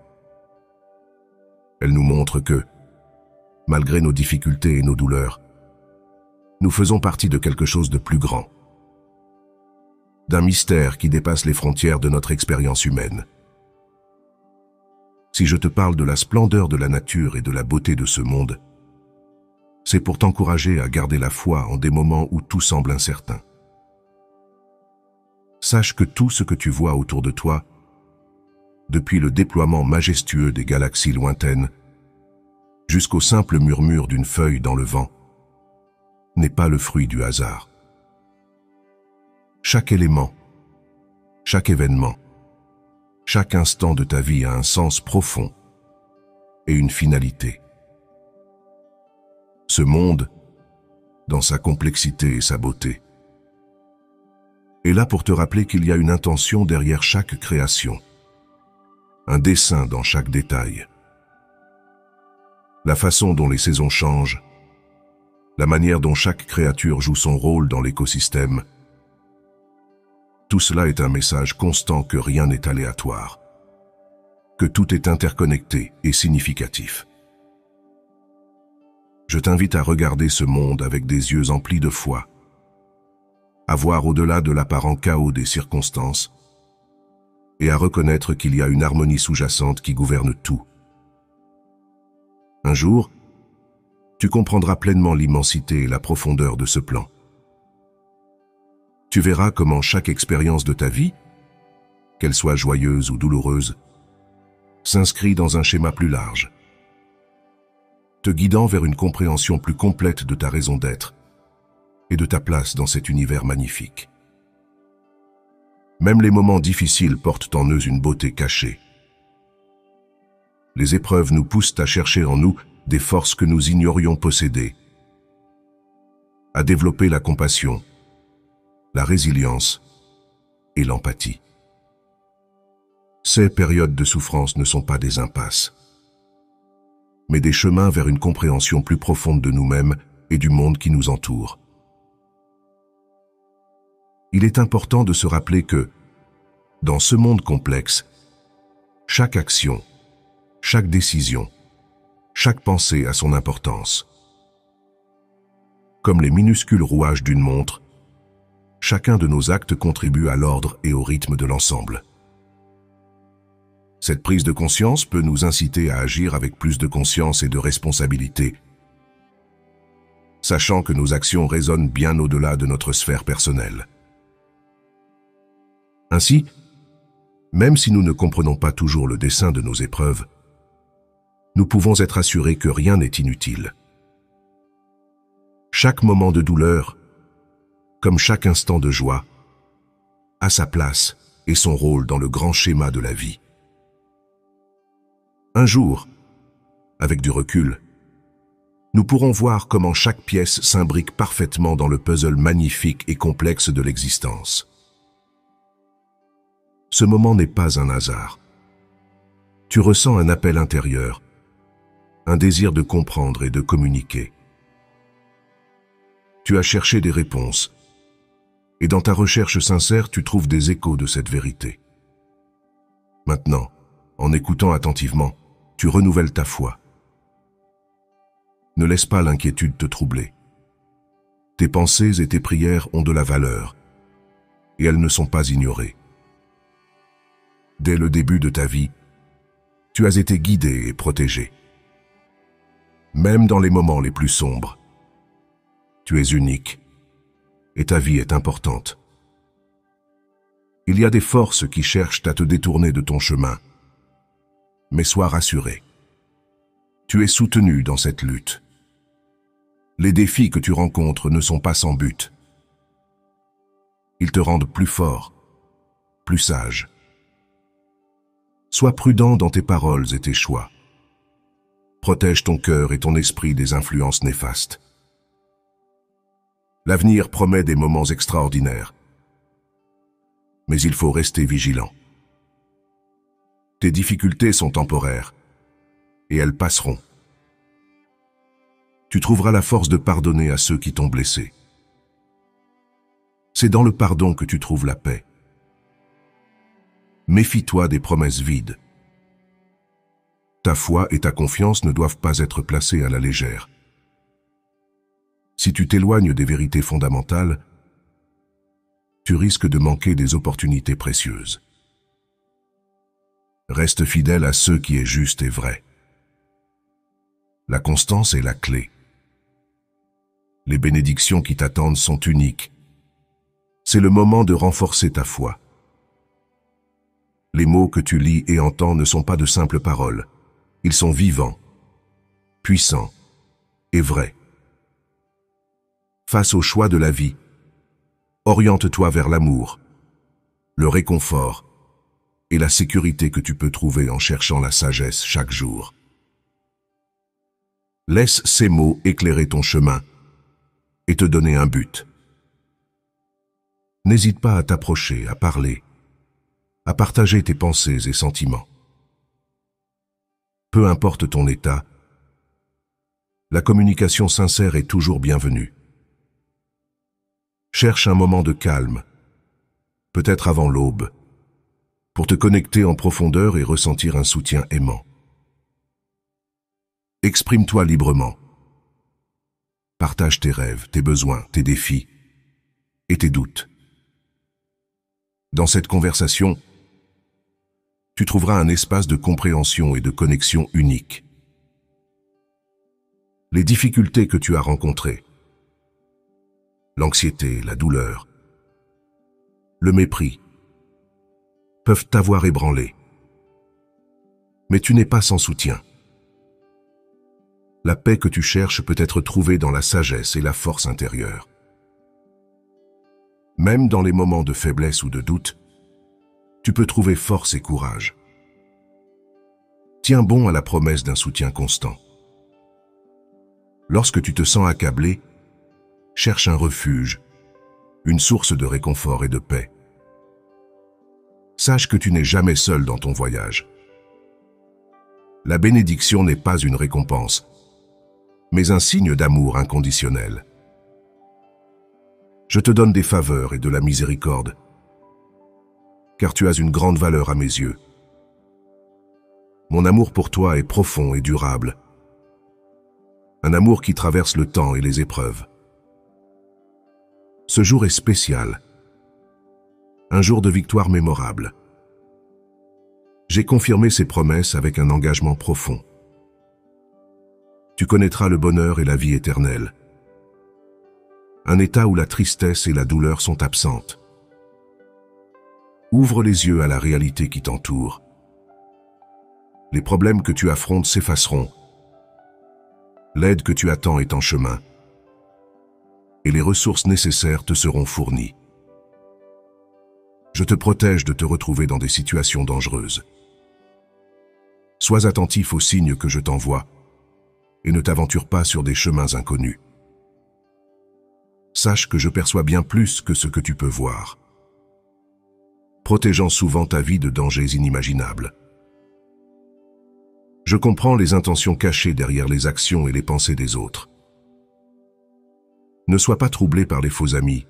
Elle nous montre que, malgré nos difficultés et nos douleurs, nous faisons partie de quelque chose de plus grand, d'un mystère qui dépasse les frontières de notre expérience humaine. Si je te parle de la splendeur de la nature et de la beauté de ce monde, c'est pour t'encourager à garder la foi en des moments où tout semble incertain. Sache que tout ce que tu vois autour de toi, depuis le déploiement majestueux des galaxies lointaines, jusqu'au simple murmure d'une feuille dans le vent, n'est pas le fruit du hasard. Chaque élément, chaque événement, chaque instant de ta vie a un sens profond et une finalité. Ce monde, dans sa complexité et sa beauté, est là pour te rappeler qu'il y a une intention derrière chaque création, un dessein dans chaque détail. La façon dont les saisons changent, la manière dont chaque créature joue son rôle dans l'écosystème, tout cela est un message constant que rien n'est aléatoire, que tout est interconnecté et significatif. Je t'invite à regarder ce monde avec des yeux emplis de foi, à voir au-delà de l'apparent chaos des circonstances et à reconnaître qu'il y a une harmonie sous-jacente qui gouverne tout. Un jour, tu comprendras pleinement l'immensité et la profondeur de ce plan. Tu verras comment chaque expérience de ta vie, qu'elle soit joyeuse ou douloureuse, s'inscrit dans un schéma plus large, te guidant vers une compréhension plus complète de ta raison d'être et de ta place dans cet univers magnifique. Même les moments difficiles portent en eux une beauté cachée. Les épreuves nous poussent à chercher en nous des forces que nous ignorions posséder, à développer la compassion, la résilience et l'empathie. Ces périodes de souffrance ne sont pas des impasses, mais des chemins vers une compréhension plus profonde de nous-mêmes et du monde qui nous entoure. Il est important de se rappeler que, dans ce monde complexe, chaque action, chaque décision, chaque pensée a son importance. Comme les minuscules rouages d'une montre, chacun de nos actes contribue à l'ordre et au rythme de l'ensemble. Cette prise de conscience peut nous inciter à agir avec plus de conscience et de responsabilité, sachant que nos actions résonnent bien au-delà de notre sphère personnelle. Ainsi, même si nous ne comprenons pas toujours le dessein de nos épreuves, nous pouvons être assurés que rien n'est inutile. Chaque moment de douleur, comme chaque instant de joie, a sa place et son rôle dans le grand schéma de la vie. Un jour, avec du recul, nous pourrons voir comment chaque pièce s'imbrique parfaitement dans le puzzle magnifique et complexe de l'existence. Ce moment n'est pas un hasard. Tu ressens un appel intérieur, un désir de comprendre et de communiquer. Tu as cherché des réponses, et dans ta recherche sincère, tu trouves des échos de cette vérité. Maintenant, en écoutant attentivement, tu renouvelles ta foi. Ne laisse pas l'inquiétude te troubler. Tes pensées et tes prières ont de la valeur, et elles ne sont pas ignorées. Dès le début de ta vie, tu as été guidé et protégé. Même dans les moments les plus sombres, tu es unique et ta vie est importante. Il y a des forces qui cherchent à te détourner de ton chemin, mais sois rassuré. Tu es soutenu dans cette lutte. Les défis que tu rencontres ne sont pas sans but. Ils te rendent plus fort, plus sage. Sois prudent dans tes paroles et tes choix. Protège ton cœur et ton esprit des influences néfastes. L'avenir promet des moments extraordinaires, mais il faut rester vigilant. Tes difficultés sont temporaires, et elles passeront. Tu trouveras la force de pardonner à ceux qui t'ont blessé. C'est dans le pardon que tu trouves la paix. Méfie-toi des promesses vides. Ta foi et ta confiance ne doivent pas être placées à la légère. Si tu t'éloignes des vérités fondamentales, tu risques de manquer des opportunités précieuses. Reste fidèle à ce qui est juste et vrai. La constance est la clé. Les bénédictions qui t'attendent sont uniques. C'est le moment de renforcer ta foi. Les mots que tu lis et entends ne sont pas de simples paroles. Ils sont vivants, puissants et vrais. Face au choix de la vie, oriente-toi vers l'amour, le réconfort et la sécurité que tu peux trouver en cherchant la sagesse chaque jour. Laisse ces mots éclairer ton chemin et te donner un but. N'hésite pas à t'approcher, à parler, à partager tes pensées et sentiments. Peu importe ton état, la communication sincère est toujours bienvenue. Cherche un moment de calme, peut-être avant l'aube, pour te connecter en profondeur et ressentir un soutien aimant. Exprime-toi librement. Partage tes rêves, tes besoins, tes défis et tes doutes. Dans cette conversation, tu trouveras un espace de compréhension et de connexion unique. Les difficultés que tu as rencontrées, l'anxiété, la douleur, le mépris, peuvent t'avoir ébranlé. Mais tu n'es pas sans soutien. La paix que tu cherches peut être trouvée dans la sagesse et la force intérieure. Même dans les moments de faiblesse ou de doute, tu peux trouver force et courage. Tiens bon à la promesse d'un soutien constant. Lorsque tu te sens accablé, cherche un refuge, une source de réconfort et de paix. Sache que tu n'es jamais seul dans ton voyage. La bénédiction n'est pas une récompense, mais un signe d'amour inconditionnel. Je te donne des faveurs et de la miséricorde, car tu as une grande valeur à mes yeux. Mon amour pour toi est profond et durable. Un amour qui traverse le temps et les épreuves. Ce jour est spécial. Un jour de victoire mémorable. J'ai confirmé ces promesses avec un engagement profond. Tu connaîtras le bonheur et la vie éternelle. Un état où la tristesse et la douleur sont absentes. Ouvre les yeux à la réalité qui t'entoure. Les problèmes que tu affrontes s'effaceront. L'aide que tu attends est en chemin. Et les ressources nécessaires te seront fournies. Je te protège de te retrouver dans des situations dangereuses. Sois attentif aux signes que je t'envoie et ne t'aventure pas sur des chemins inconnus. Sache que je perçois bien plus que ce que tu peux voir, protégeant souvent ta vie de dangers inimaginables. Je comprends les intentions cachées derrière les actions et les pensées des autres. Ne sois pas troublé par les faux amis,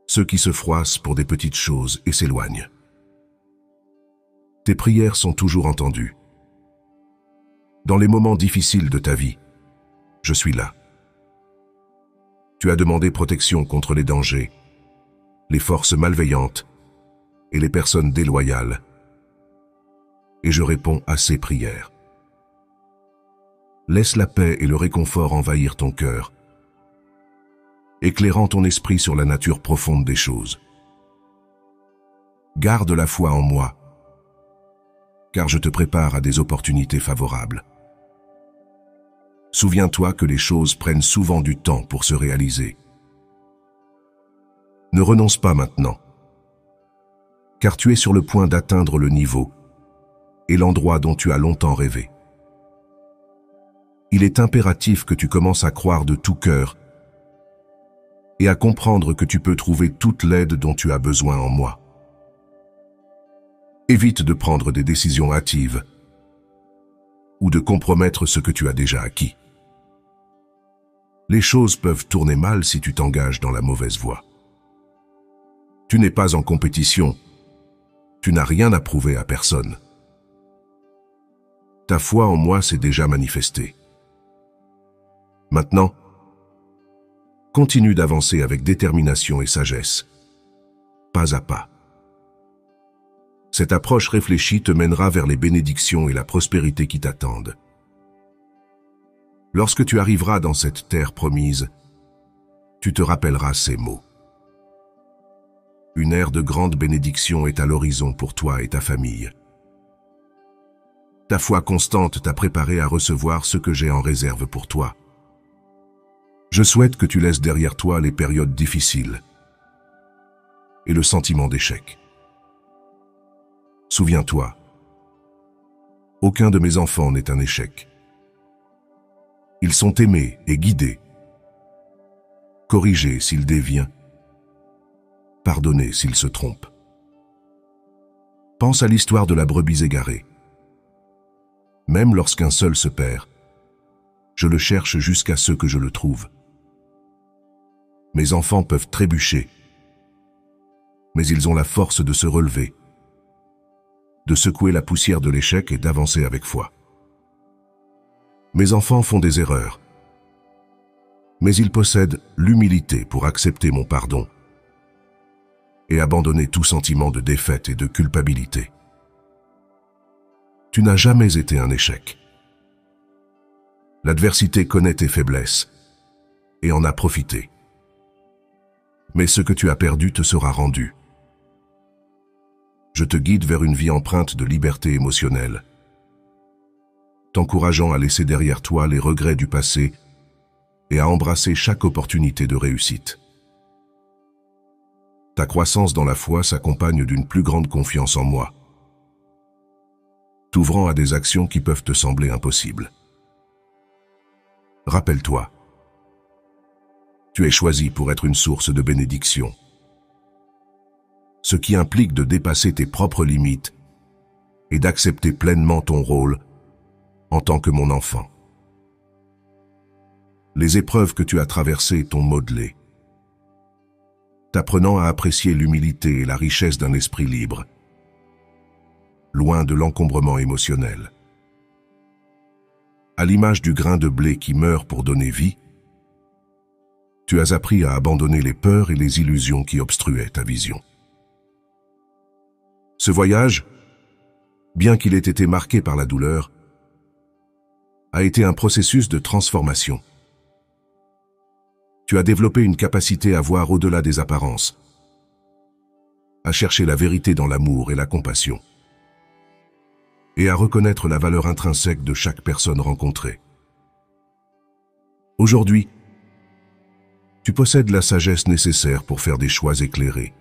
ceux qui se froissent pour des petites choses et s'éloignent. Tes prières sont toujours entendues. Dans les moments difficiles de ta vie, je suis là. Tu as demandé protection contre les dangers, les forces malveillantes et les personnes déloyales. Et je réponds à ces prières. Laisse la paix et le réconfort envahir ton cœur, éclairant ton esprit sur la nature profonde des choses. Garde la foi en moi, car je te prépare à des opportunités favorables. Souviens-toi que les choses prennent souvent du temps pour se réaliser. Ne renonce pas maintenant, car tu es sur le point d'atteindre le niveau et l'endroit dont tu as longtemps rêvé. Il est impératif que tu commences à croire de tout cœur et à comprendre que tu peux trouver toute l'aide dont tu as besoin en moi. Évite de prendre des décisions hâtives ou de compromettre ce que tu as déjà acquis. Les choses peuvent tourner mal si tu t'engages dans la mauvaise voie. Tu n'es pas en compétition, tu n'as rien à prouver à personne. Ta foi en moi s'est déjà manifestée. Maintenant, continue d'avancer avec détermination et sagesse, pas à pas. Cette approche réfléchie te mènera vers les bénédictions et la prospérité qui t'attendent. Lorsque tu arriveras dans cette terre promise, tu te rappelleras ces mots. Une ère de grande bénédiction est à l'horizon pour toi et ta famille. Ta foi constante t'a préparé à recevoir ce que j'ai en réserve pour toi. Je souhaite que tu laisses derrière toi les périodes difficiles et le sentiment d'échec. Souviens-toi, aucun de mes enfants n'est un échec. Ils sont aimés et guidés, corrigés s'ils dévient, pardonnés s'ils se trompent. Pense à l'histoire de la brebis égarée. Même lorsqu'un seul se perd, je le cherche jusqu'à ce que je le trouve. Mes enfants peuvent trébucher, mais ils ont la force de se relever, de secouer la poussière de l'échec et d'avancer avec foi. Mes enfants font des erreurs, mais ils possèdent l'humilité pour accepter mon pardon et abandonner tout sentiment de défaite et de culpabilité. Tu n'as jamais été un échec. L'adversité connaît tes faiblesses et en a profité. Mais ce que tu as perdu te sera rendu. Je te guide vers une vie empreinte de liberté émotionnelle, t'encourageant à laisser derrière toi les regrets du passé et à embrasser chaque opportunité de réussite. Ta croissance dans la foi s'accompagne d'une plus grande confiance en moi, t'ouvrant à des actions qui peuvent te sembler impossibles. Rappelle-toi, tu es choisi pour être une source de bénédiction, ce qui implique de dépasser tes propres limites et d'accepter pleinement ton rôle en tant que mon enfant. Les épreuves que tu as traversées t'ont modelé, t'apprenant à apprécier l'humilité et la richesse d'un esprit libre, loin de l'encombrement émotionnel. À l'image du grain de blé qui meurt pour donner vie, tu as appris à abandonner les peurs et les illusions qui obstruaient ta vision. Ce voyage, bien qu'il ait été marqué par la douleur, a été un processus de transformation. Tu as développé une capacité à voir au-delà des apparences, à chercher la vérité dans l'amour et la compassion, et à reconnaître la valeur intrinsèque de chaque personne rencontrée. Aujourd'hui, tu possèdes la sagesse nécessaire pour faire des choix éclairés,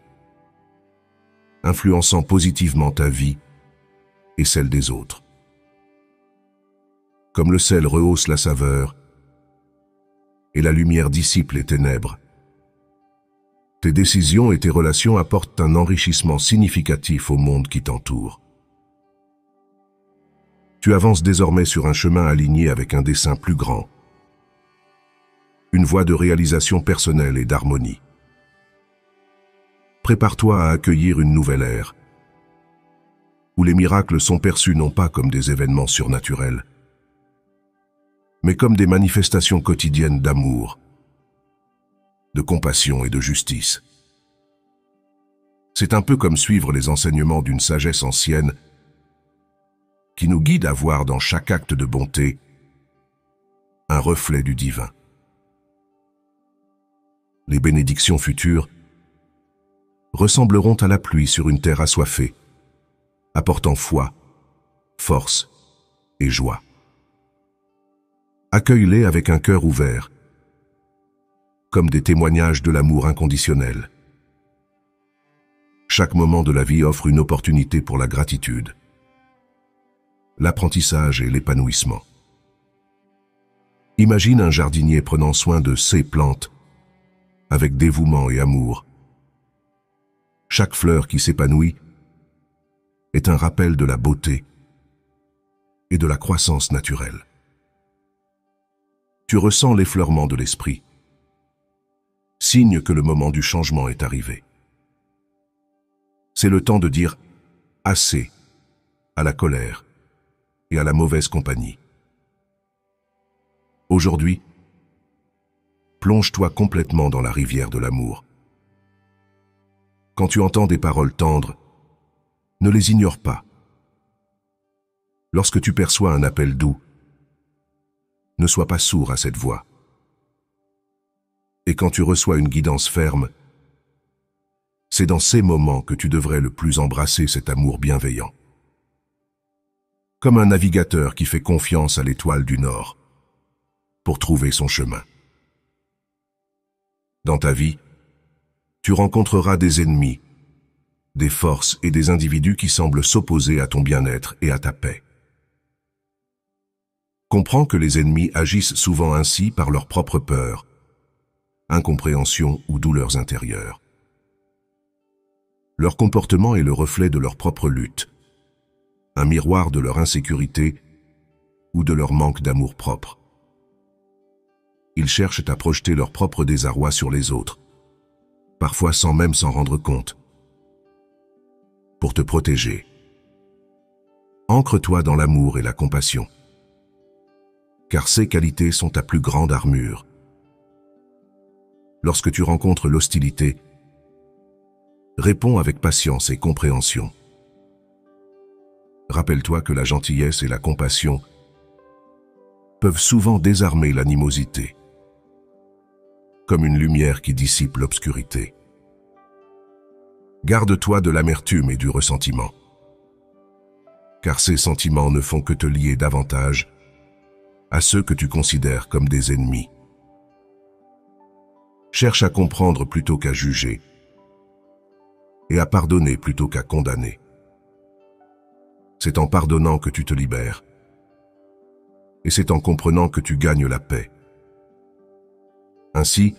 influençant positivement ta vie et celle des autres. Comme le sel rehausse la saveur et la lumière dissipe les ténèbres, tes décisions et tes relations apportent un enrichissement significatif au monde qui t'entoure. Tu avances désormais sur un chemin aligné avec un dessein plus grand, une voie de réalisation personnelle et d'harmonie. Prépare-toi à accueillir une nouvelle ère, où les miracles sont perçus non pas comme des événements surnaturels, mais comme des manifestations quotidiennes d'amour, de compassion et de justice. C'est un peu comme suivre les enseignements d'une sagesse ancienne qui nous guide à voir dans chaque acte de bonté un reflet du divin. Les bénédictions futures ressembleront à la pluie sur une terre assoiffée, apportant foi, force et joie. Accueille-les avec un cœur ouvert, comme des témoignages de l'amour inconditionnel. Chaque moment de la vie offre une opportunité pour la gratitude, l'apprentissage et l'épanouissement. Imagine un jardinier prenant soin de ses plantes avec dévouement et amour. Chaque fleur qui s'épanouit est un rappel de la beauté et de la croissance naturelle. Tu ressens l'effleurement de l'esprit, signe que le moment du changement est arrivé. C'est le temps de dire assez à la colère et à la mauvaise compagnie. Aujourd'hui, plonge-toi complètement dans la rivière de l'amour. Quand tu entends des paroles tendres, ne les ignore pas. Lorsque tu perçois un appel doux, ne sois pas sourd à cette voix. Et quand tu reçois une guidance ferme, c'est dans ces moments que tu devrais le plus embrasser cet amour bienveillant. Comme un navigateur qui fait confiance à l'étoile du Nord pour trouver son chemin. Dans ta vie, tu rencontreras des ennemis, des forces et des individus qui semblent s'opposer à ton bien-être et à ta paix. Comprends que les ennemis agissent souvent ainsi par leur propre peur, incompréhension ou douleurs intérieures. Leur comportement est le reflet de leur propre lutte, un miroir de leur insécurité ou de leur manque d'amour-propre. Ils cherchent à projeter leur propre désarroi sur les autres, parfois sans même s'en rendre compte. Pour te protéger, ancre-toi dans l'amour et la compassion, car ces qualités sont ta plus grande armure. Lorsque tu rencontres l'hostilité, réponds avec patience et compréhension. Rappelle-toi que la gentillesse et la compassion peuvent souvent désarmer l'animosité, comme une lumière qui dissipe l'obscurité. Garde-toi de l'amertume et du ressentiment, car ces sentiments ne font que te lier davantage à ceux que tu considères comme des ennemis. Cherche à comprendre plutôt qu'à juger, et à pardonner plutôt qu'à condamner. C'est en pardonnant que tu te libères, et c'est en comprenant que tu gagnes la paix. Ainsi,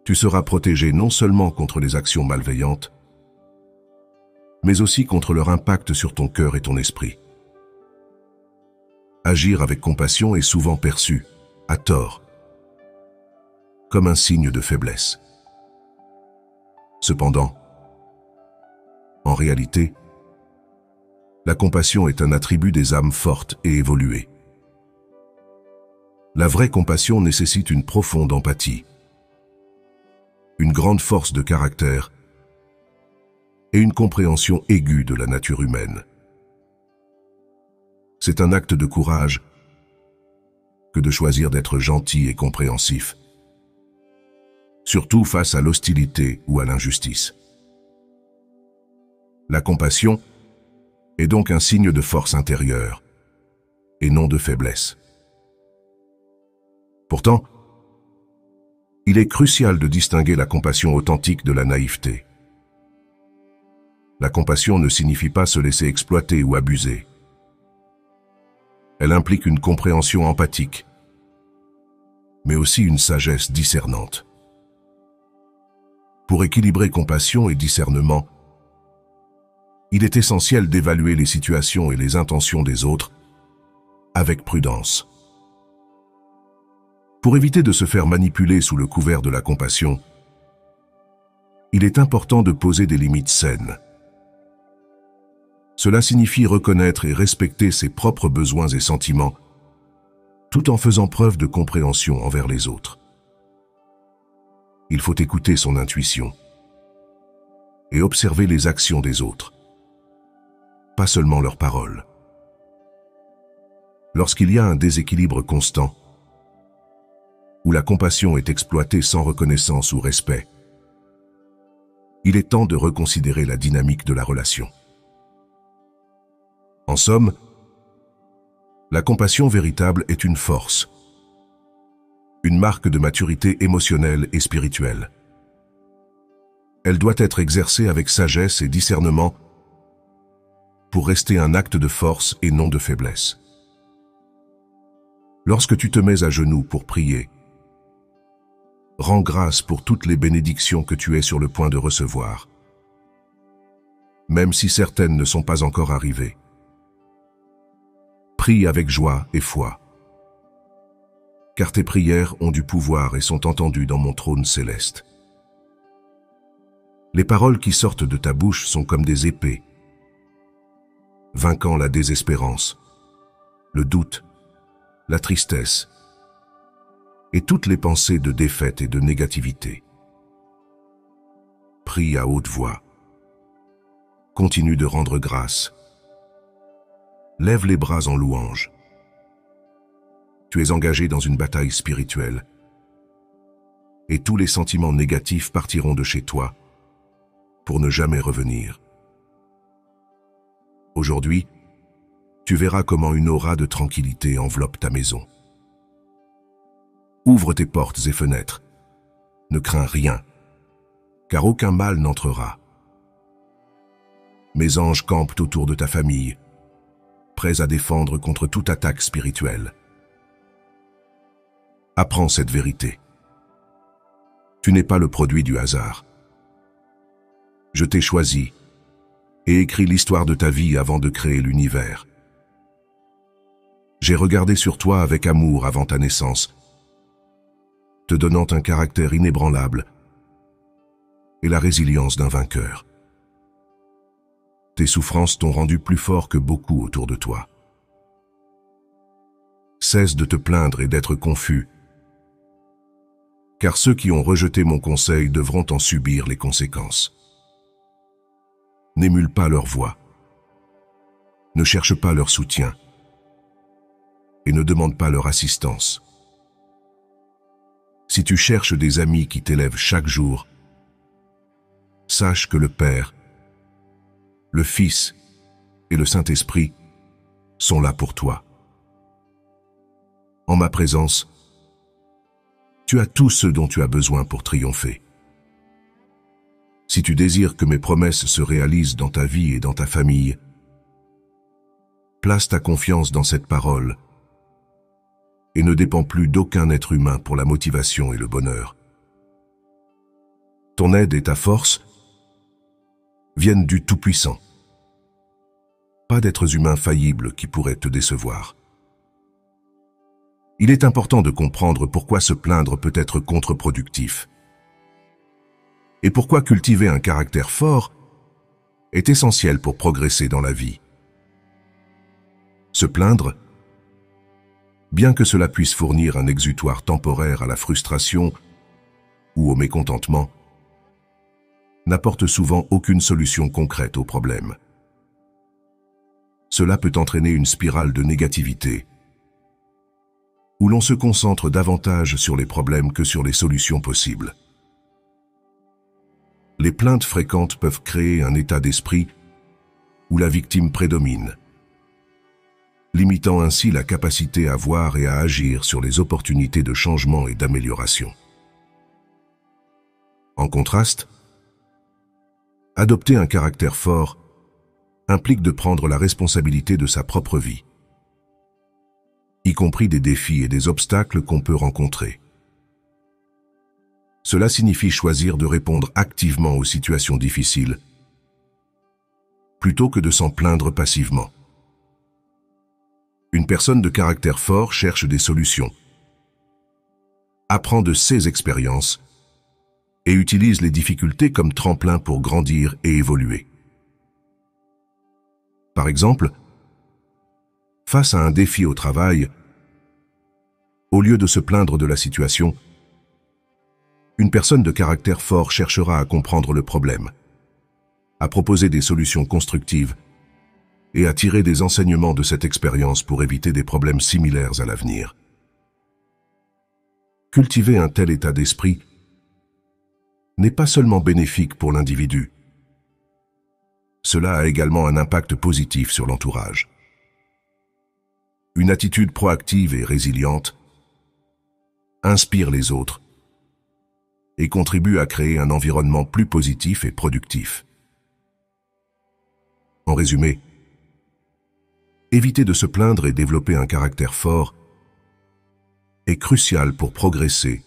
tu seras protégé non seulement contre les actions malveillantes, mais aussi contre leur impact sur ton cœur et ton esprit. Agir avec compassion est souvent perçu, à tort, comme un signe de faiblesse. Cependant, en réalité, la compassion est un attribut des âmes fortes et évoluées. La vraie compassion nécessite une profonde empathie, une grande force de caractère et une compréhension aiguë de la nature humaine. C'est un acte de courage que de choisir d'être gentil et compréhensif, surtout face à l'hostilité ou à l'injustice. La compassion est donc un signe de force intérieure et non de faiblesse. Pourtant, il est crucial de distinguer la compassion authentique de la naïveté. La compassion ne signifie pas se laisser exploiter ou abuser. Elle implique une compréhension empathique, mais aussi une sagesse discernante. Pour équilibrer compassion et discernement, il est essentiel d'évaluer les situations et les intentions des autres avec prudence. Pour éviter de se faire manipuler sous le couvert de la compassion, il est important de poser des limites saines. Cela signifie reconnaître et respecter ses propres besoins et sentiments, tout en faisant preuve de compréhension envers les autres. Il faut écouter son intuition et observer les actions des autres, pas seulement leurs paroles. Lorsqu'il y a un déséquilibre constant, où la compassion est exploitée sans reconnaissance ou respect, il est temps de reconsidérer la dynamique de la relation. En somme, la compassion véritable est une force, une marque de maturité émotionnelle et spirituelle. Elle doit être exercée avec sagesse et discernement, pour rester un acte de force et non de faiblesse. Lorsque tu te mets à genoux pour prier, rends grâce pour toutes les bénédictions que tu es sur le point de recevoir, même si certaines ne sont pas encore arrivées. Prie avec joie et foi, car tes prières ont du pouvoir et sont entendues dans mon trône céleste. Les paroles qui sortent de ta bouche sont comme des épées, vainquant la désespérance, le doute, la tristesse et toutes les pensées de défaite et de négativité. Prie à haute voix. Continue de rendre grâce. Lève les bras en louange. Tu es engagé dans une bataille spirituelle et tous les sentiments négatifs partiront de chez toi pour ne jamais revenir. Aujourd'hui, tu verras comment une aura de tranquillité enveloppe ta maison. Ouvre tes portes et fenêtres. Ne crains rien, car aucun mal n'entrera. Mes anges campent autour de ta famille, prêts à défendre contre toute attaque spirituelle. Apprends cette vérité. Tu n'es pas le produit du hasard. Je t'ai choisi et écrit l'histoire de ta vie avant de créer l'univers. J'ai regardé sur toi avec amour avant ta naissance, te donnant un caractère inébranlable et la résilience d'un vainqueur. Tes souffrances t'ont rendu plus fort que beaucoup autour de toi. Cesse de te plaindre et d'être confus, car ceux qui ont rejeté mon conseil devront en subir les conséquences. N'émule pas leur voix, ne cherche pas leur soutien et ne demande pas leur assistance. Si tu cherches des amis qui t'élèvent chaque jour, sache que le Père, le Fils et le Saint-Esprit sont là pour toi. En ma présence, tu as tout ce dont tu as besoin pour triompher. Si tu désires que mes promesses se réalisent dans ta vie et dans ta famille, place ta confiance dans cette parole et ne dépends plus d'aucun être humain pour la motivation et le bonheur. Ton aide et ta force viennent du Tout-Puissant. Pas d'êtres humains faillibles qui pourraient te décevoir. Il est important de comprendre pourquoi se plaindre peut être contre-productif et pourquoi cultiver un caractère fort est essentiel pour progresser dans la vie. Se plaindre, bien que cela puisse fournir un exutoire temporaire à la frustration ou au mécontentement, n'apporte souvent aucune solution concrète au problème. Cela peut entraîner une spirale de négativité, où l'on se concentre davantage sur les problèmes que sur les solutions possibles. Les plaintes fréquentes peuvent créer un état d'esprit où la victime prédomine, limitant ainsi la capacité à voir et à agir sur les opportunités de changement et d'amélioration. En contraste, adopter un caractère fort implique de prendre la responsabilité de sa propre vie, y compris des défis et des obstacles qu'on peut rencontrer. Cela signifie choisir de répondre activement aux situations difficiles, plutôt que de s'en plaindre passivement. Une personne de caractère fort cherche des solutions, apprend de ses expériences et utilise les difficultés comme tremplin pour grandir et évoluer. Par exemple, face à un défi au travail, au lieu de se plaindre de la situation, une personne de caractère fort cherchera à comprendre le problème, à proposer des solutions constructives et à tirer des enseignements de cette expérience pour éviter des problèmes similaires à l'avenir. Cultiver un tel état d'esprit n'est pas seulement bénéfique pour l'individu, cela a également un impact positif sur l'entourage. Une attitude proactive et résiliente inspire les autres et contribue à créer un environnement plus positif et productif. En résumé, Éviter de se plaindre et développer un caractère fort est crucial pour progresser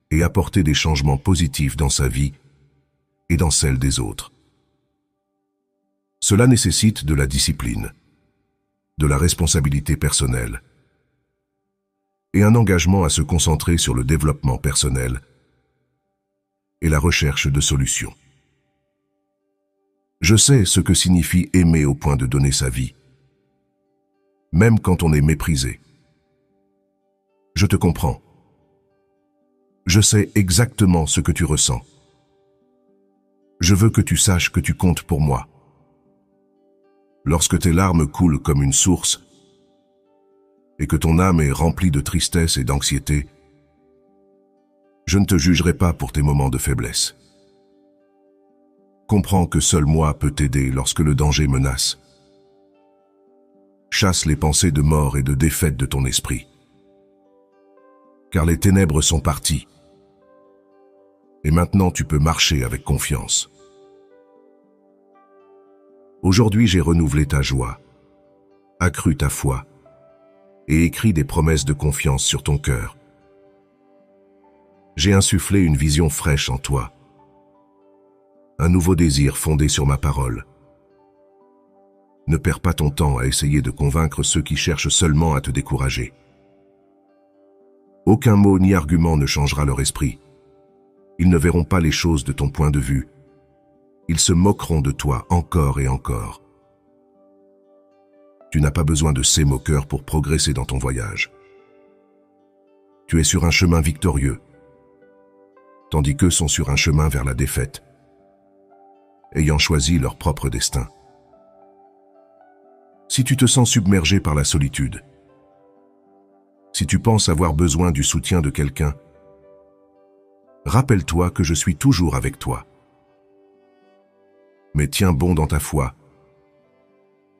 et apporter des changements positifs dans sa vie et dans celle des autres. Cela nécessite de la discipline, de la responsabilité personnelle et un engagement à se concentrer sur le développement personnel et la recherche de solutions. Je sais ce que signifie aimer au point de donner sa vie, même quand on est méprisé. Je te comprends. Je sais exactement ce que tu ressens. Je veux que tu saches que tu comptes pour moi. Lorsque tes larmes coulent comme une source et que ton âme est remplie de tristesse et d'anxiété, je ne te jugerai pas pour tes moments de faiblesse. Comprends que seul moi peux t'aider lorsque le danger menace. Chasse les pensées de mort et de défaite de ton esprit, car les ténèbres sont parties. Et maintenant tu peux marcher avec confiance. Aujourd'hui j'ai renouvelé ta joie, accru ta foi et écrit des promesses de confiance sur ton cœur. J'ai insufflé une vision fraîche en toi, un nouveau désir fondé sur ma parole. Ne perds pas ton temps à essayer de convaincre ceux qui cherchent seulement à te décourager. Aucun mot ni argument ne changera leur esprit. Ils ne verront pas les choses de ton point de vue. Ils se moqueront de toi encore et encore. Tu n'as pas besoin de ces moqueurs pour progresser dans ton voyage. Tu es sur un chemin victorieux, tandis qu'eux sont sur un chemin vers la défaite, ayant choisi leur propre destin. Si tu te sens submergé par la solitude, si tu penses avoir besoin du soutien de quelqu'un, rappelle-toi que je suis toujours avec toi. Mais tiens bon dans ta foi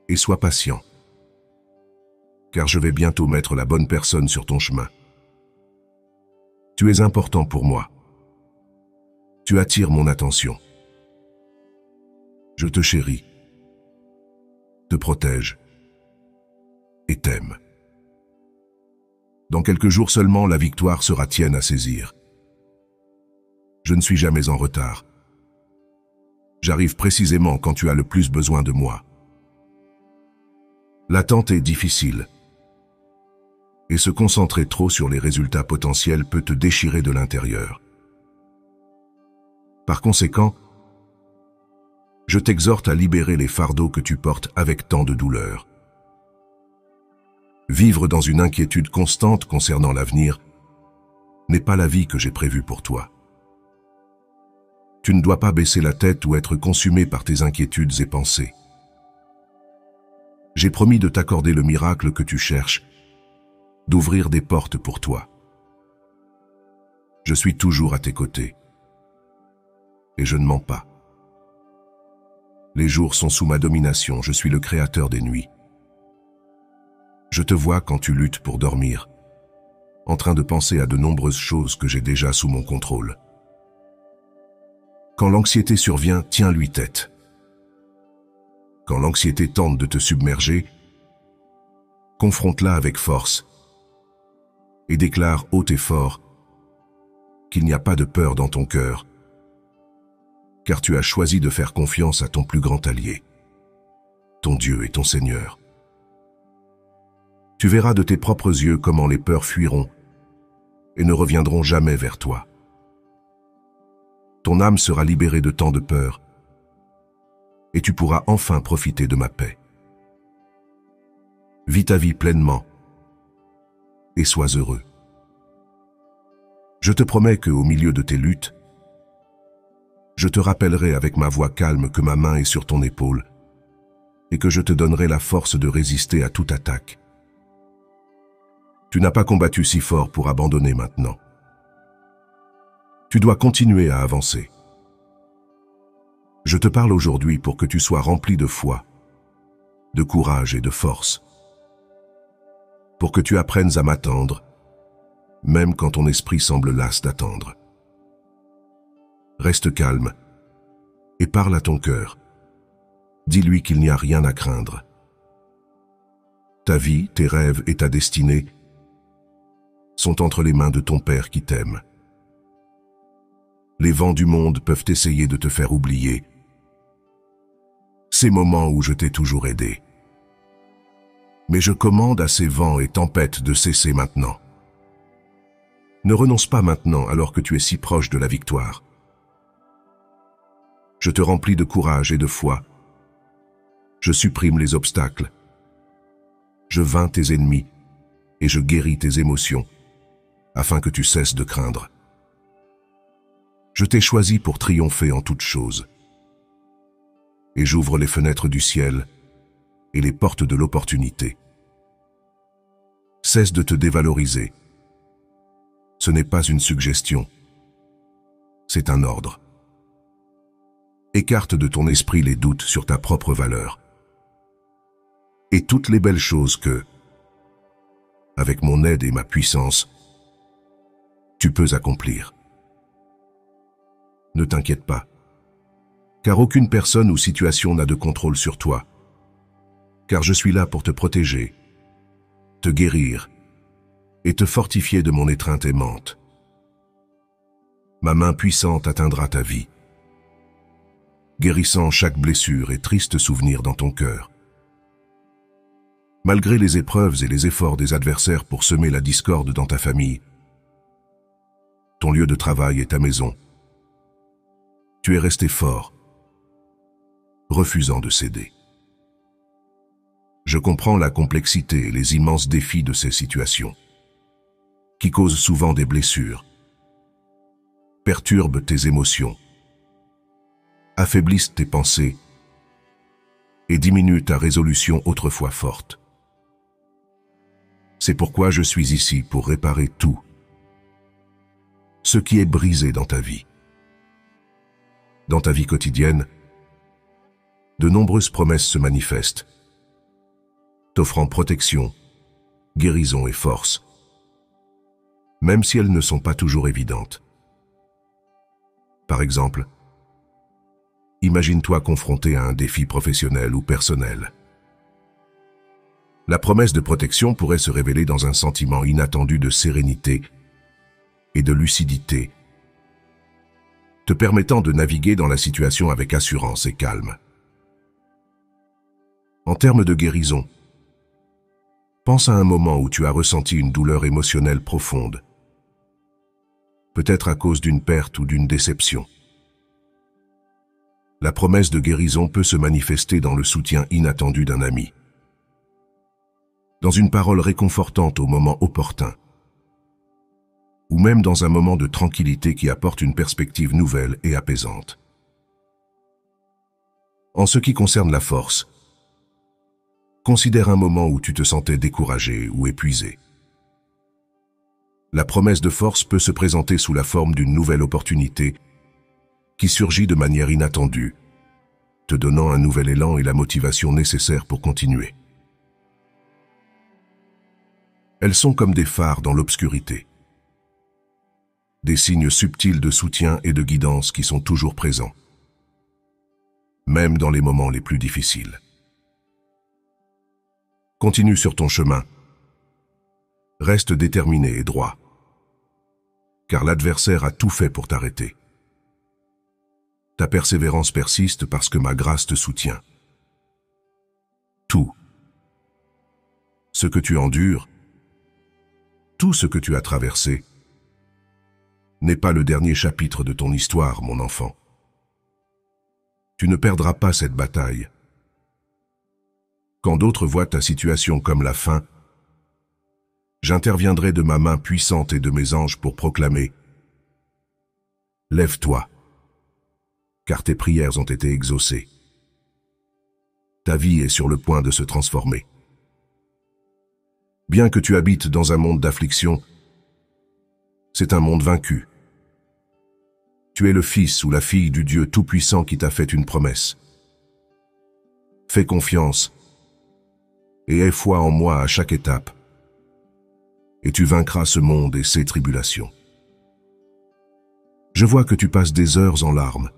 et sois patient, car je vais bientôt mettre la bonne personne sur ton chemin. Tu es important pour moi. Tu attires mon attention. Je te chéris, te protège et t'aime. Dans quelques jours seulement, la victoire sera tienne à saisir. Je ne suis jamais en retard. J'arrive précisément quand tu as le plus besoin de moi. L'attente est difficile, et se concentrer trop sur les résultats potentiels peut te déchirer de l'intérieur. Par conséquent, je t'exhorte à libérer les fardeaux que tu portes avec tant de douleur. Vivre dans une inquiétude constante concernant l'avenir n'est pas la vie que j'ai prévue pour toi. Tu ne dois pas baisser la tête ou être consumé par tes inquiétudes et pensées. J'ai promis de t'accorder le miracle que tu cherches, d'ouvrir des portes pour toi. Je suis toujours à tes côtés. Et je ne mens pas. Les jours sont sous ma domination, je suis le créateur des nuits. Je te vois quand tu luttes pour dormir, en train de penser à de nombreuses choses que j'ai déjà sous mon contrôle. Quand l'anxiété survient, tiens-lui tête. Quand l'anxiété tente de te submerger, confronte-la avec force et déclare haut et fort qu'il n'y a pas de peur dans ton cœur, car tu as choisi de faire confiance à ton plus grand allié, ton Dieu et ton Seigneur. Tu verras de tes propres yeux comment les peurs fuiront et ne reviendront jamais vers toi. Ton âme sera libérée de tant de peur et tu pourras enfin profiter de ma paix. Vis ta vie pleinement et sois heureux. Je te promets qu'au milieu de tes luttes, je te rappellerai avec ma voix calme que ma main est sur ton épaule et que je te donnerai la force de résister à toute attaque. Tu n'as pas combattu si fort pour abandonner maintenant. Tu dois continuer à avancer. Je te parle aujourd'hui pour que tu sois rempli de foi, de courage et de force, pour que tu apprennes à m'attendre, même quand ton esprit semble las d'attendre. Reste calme et parle à ton cœur. Dis-lui qu'il n'y a rien à craindre. Ta vie, tes rêves et ta destinée sont entre les mains de ton Père qui t'aime. Les vents du monde peuvent essayer de te faire oublier ces moments où je t'ai toujours aidé. Mais je commande à ces vents et tempêtes de cesser maintenant. Ne renonce pas maintenant alors que tu es si proche de la victoire. Je te remplis de courage et de foi. Je supprime les obstacles. Je vains tes ennemis et je guéris tes émotions afin que tu cesses de craindre. Je t'ai choisi pour triompher en toutes choses. Et j'ouvre les fenêtres du ciel et les portes de l'opportunité. Cesse de te dévaloriser. Ce n'est pas une suggestion, c'est un ordre. Écarte de ton esprit les doutes sur ta propre valeur. Et toutes les belles choses que, avec mon aide et ma puissance, tu peux accomplir. Ne t'inquiète pas, car aucune personne ou situation n'a de contrôle sur toi, car je suis là pour te protéger, te guérir et te fortifier de mon étreinte aimante. Ma main puissante atteindra ta vie, guérissant chaque blessure et triste souvenir dans ton cœur. Malgré les épreuves et les efforts des adversaires pour semer la discorde dans ta famille, ton lieu de travail et ta maison, tu es resté fort, refusant de céder. Je comprends la complexité et les immenses défis de ces situations, qui causent souvent des blessures, perturbent tes émotions, affaiblissent tes pensées et diminuent ta résolution autrefois forte. C'est pourquoi je suis ici pour réparer tout ce qui est brisé dans ta vie. Dans ta vie quotidienne, de nombreuses promesses se manifestent, t'offrant protection, guérison et force, même si elles ne sont pas toujours évidentes. Par exemple, imagine-toi confronté à un défi professionnel ou personnel. La promesse de protection pourrait se révéler dans un sentiment inattendu de sérénité et de lucidité, te permettant de naviguer dans la situation avec assurance et calme. En termes de guérison, pense à un moment où tu as ressenti une douleur émotionnelle profonde, peut-être à cause d'une perte ou d'une déception. La promesse de guérison peut se manifester dans le soutien inattendu d'un ami, dans une parole réconfortante au moment opportun, ou même dans un moment de tranquillité qui apporte une perspective nouvelle et apaisante. En ce qui concerne la force, considère un moment où tu te sentais découragé ou épuisé. La promesse de force peut se présenter sous la forme d'une nouvelle opportunité qui surgit de manière inattendue, te donnant un nouvel élan et la motivation nécessaire pour continuer. Elles sont comme des phares dans l'obscurité, des signes subtils de soutien et de guidance qui sont toujours présents, même dans les moments les plus difficiles. Continue sur ton chemin. Reste déterminé et droit, car l'adversaire a tout fait pour t'arrêter. Ta persévérance persiste parce que ma grâce te soutient. Tout ce que tu endures, tout ce que tu as traversé, n'est pas le dernier chapitre de ton histoire, mon enfant. Tu ne perdras pas cette bataille. Quand d'autres voient ta situation comme la fin, j'interviendrai de ma main puissante et de mes anges pour proclamer « Lève-toi, car tes prières ont été exaucées. Ta vie est sur le point de se transformer. Bien que tu habites dans un monde d'affliction, c'est un monde vaincu. Tu es le fils ou la fille du Dieu Tout-Puissant qui t'a fait une promesse. Fais confiance et aie foi en moi à chaque étape, et tu vaincras ce monde et ses tribulations. Je vois que tu passes des heures en larmes,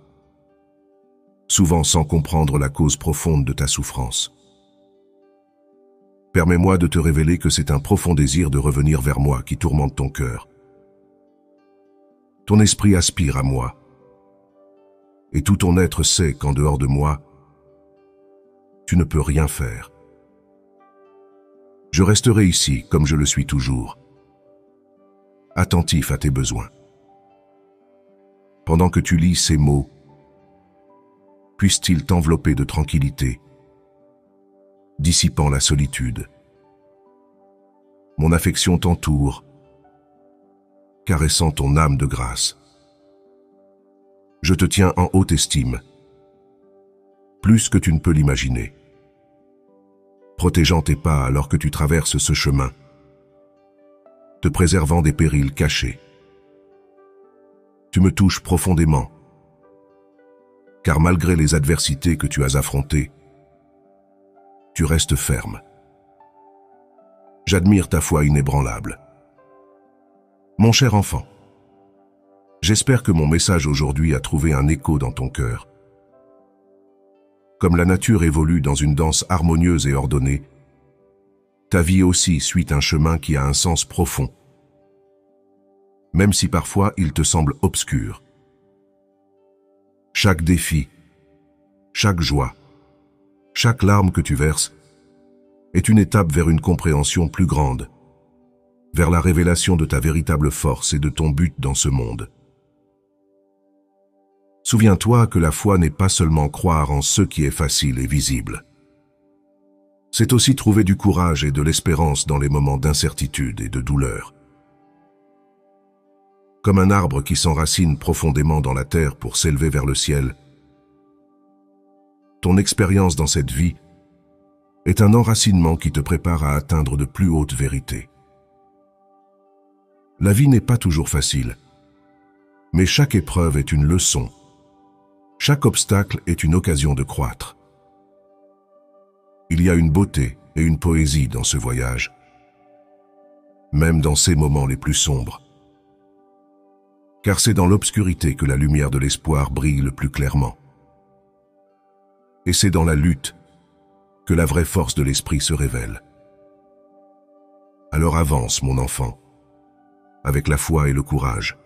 souvent sans comprendre la cause profonde de ta souffrance. Permets-moi de te révéler que c'est un profond désir de revenir vers moi qui tourmente ton cœur. Ton esprit aspire à moi, et tout ton être sait qu'en dehors de moi, tu ne peux rien faire. Je resterai ici comme je le suis toujours, attentif à tes besoins. Pendant que tu lis ces mots, puissent-ils t'envelopper de tranquillité, dissipant la solitude. Mon affection t'entoure, caressant ton âme de grâce. Je te tiens en haute estime, plus que tu ne peux l'imaginer, protégeant tes pas alors que tu traverses ce chemin, te préservant des périls cachés. Tu me touches profondément, car malgré les adversités que tu as affrontées, tu restes ferme. J'admire ta foi inébranlable. Mon cher enfant, j'espère que mon message aujourd'hui a trouvé un écho dans ton cœur. Comme la nature évolue dans une danse harmonieuse et ordonnée, ta vie aussi suit un chemin qui a un sens profond, même si parfois il te semble obscur. Chaque défi, chaque joie, chaque larme que tu verses est une étape vers une compréhension plus grande, vers la révélation de ta véritable force et de ton but dans ce monde. Souviens-toi que la foi n'est pas seulement croire en ce qui est facile et visible. C'est aussi trouver du courage et de l'espérance dans les moments d'incertitude et de douleur. Comme un arbre qui s'enracine profondément dans la terre pour s'élever vers le ciel, ton expérience dans cette vie est un enracinement qui te prépare à atteindre de plus hautes vérités. La vie n'est pas toujours facile, mais chaque épreuve est une leçon. Chaque obstacle est une occasion de croître. Il y a une beauté et une poésie dans ce voyage, même dans ces moments les plus sombres. Car c'est dans l'obscurité que la lumière de l'espoir brille le plus clairement. Et c'est dans la lutte que la vraie force de l'esprit se révèle. Alors avance, mon enfant, avec la foi et le courage,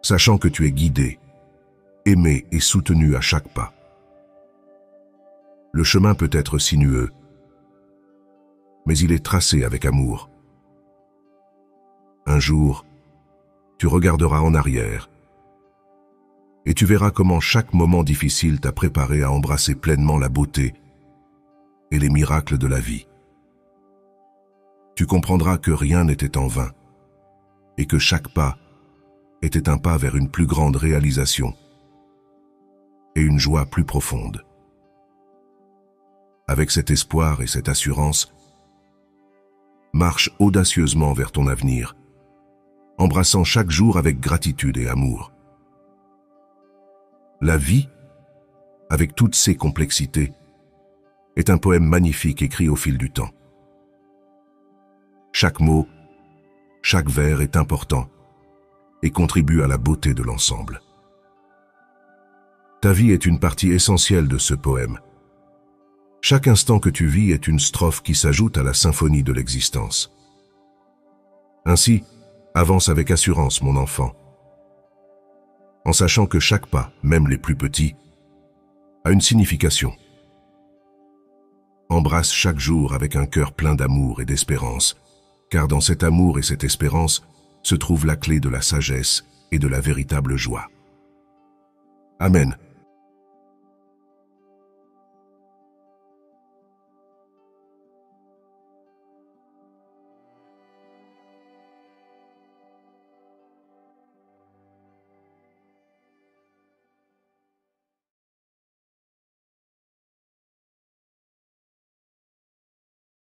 sachant que tu es guidé, aimé et soutenu à chaque pas. Le chemin peut être sinueux, mais il est tracé avec amour. Un jour, tu regarderas en arrière et tu verras comment chaque moment difficile t'a préparé à embrasser pleinement la beauté et les miracles de la vie. Tu comprendras que rien n'était en vain et que chaque pas était un pas vers une plus grande réalisation et une joie plus profonde. Avec cet espoir et cette assurance, marche audacieusement vers ton avenir, embrassant chaque jour avec gratitude et amour. La vie, avec toutes ses complexités, est un poème magnifique écrit au fil du temps. Chaque mot, chaque vers est important et contribue à la beauté de l'ensemble. Ta vie est une partie essentielle de ce poème. Chaque instant que tu vis est une strophe qui s'ajoute à la symphonie de l'existence. Ainsi, avance avec assurance, mon enfant, en sachant que chaque pas, même les plus petits, a une signification. Embrasse chaque jour avec un cœur plein d'amour et d'espérance, car dans cet amour et cette espérance se trouve la clé de la sagesse et de la véritable joie. Amen.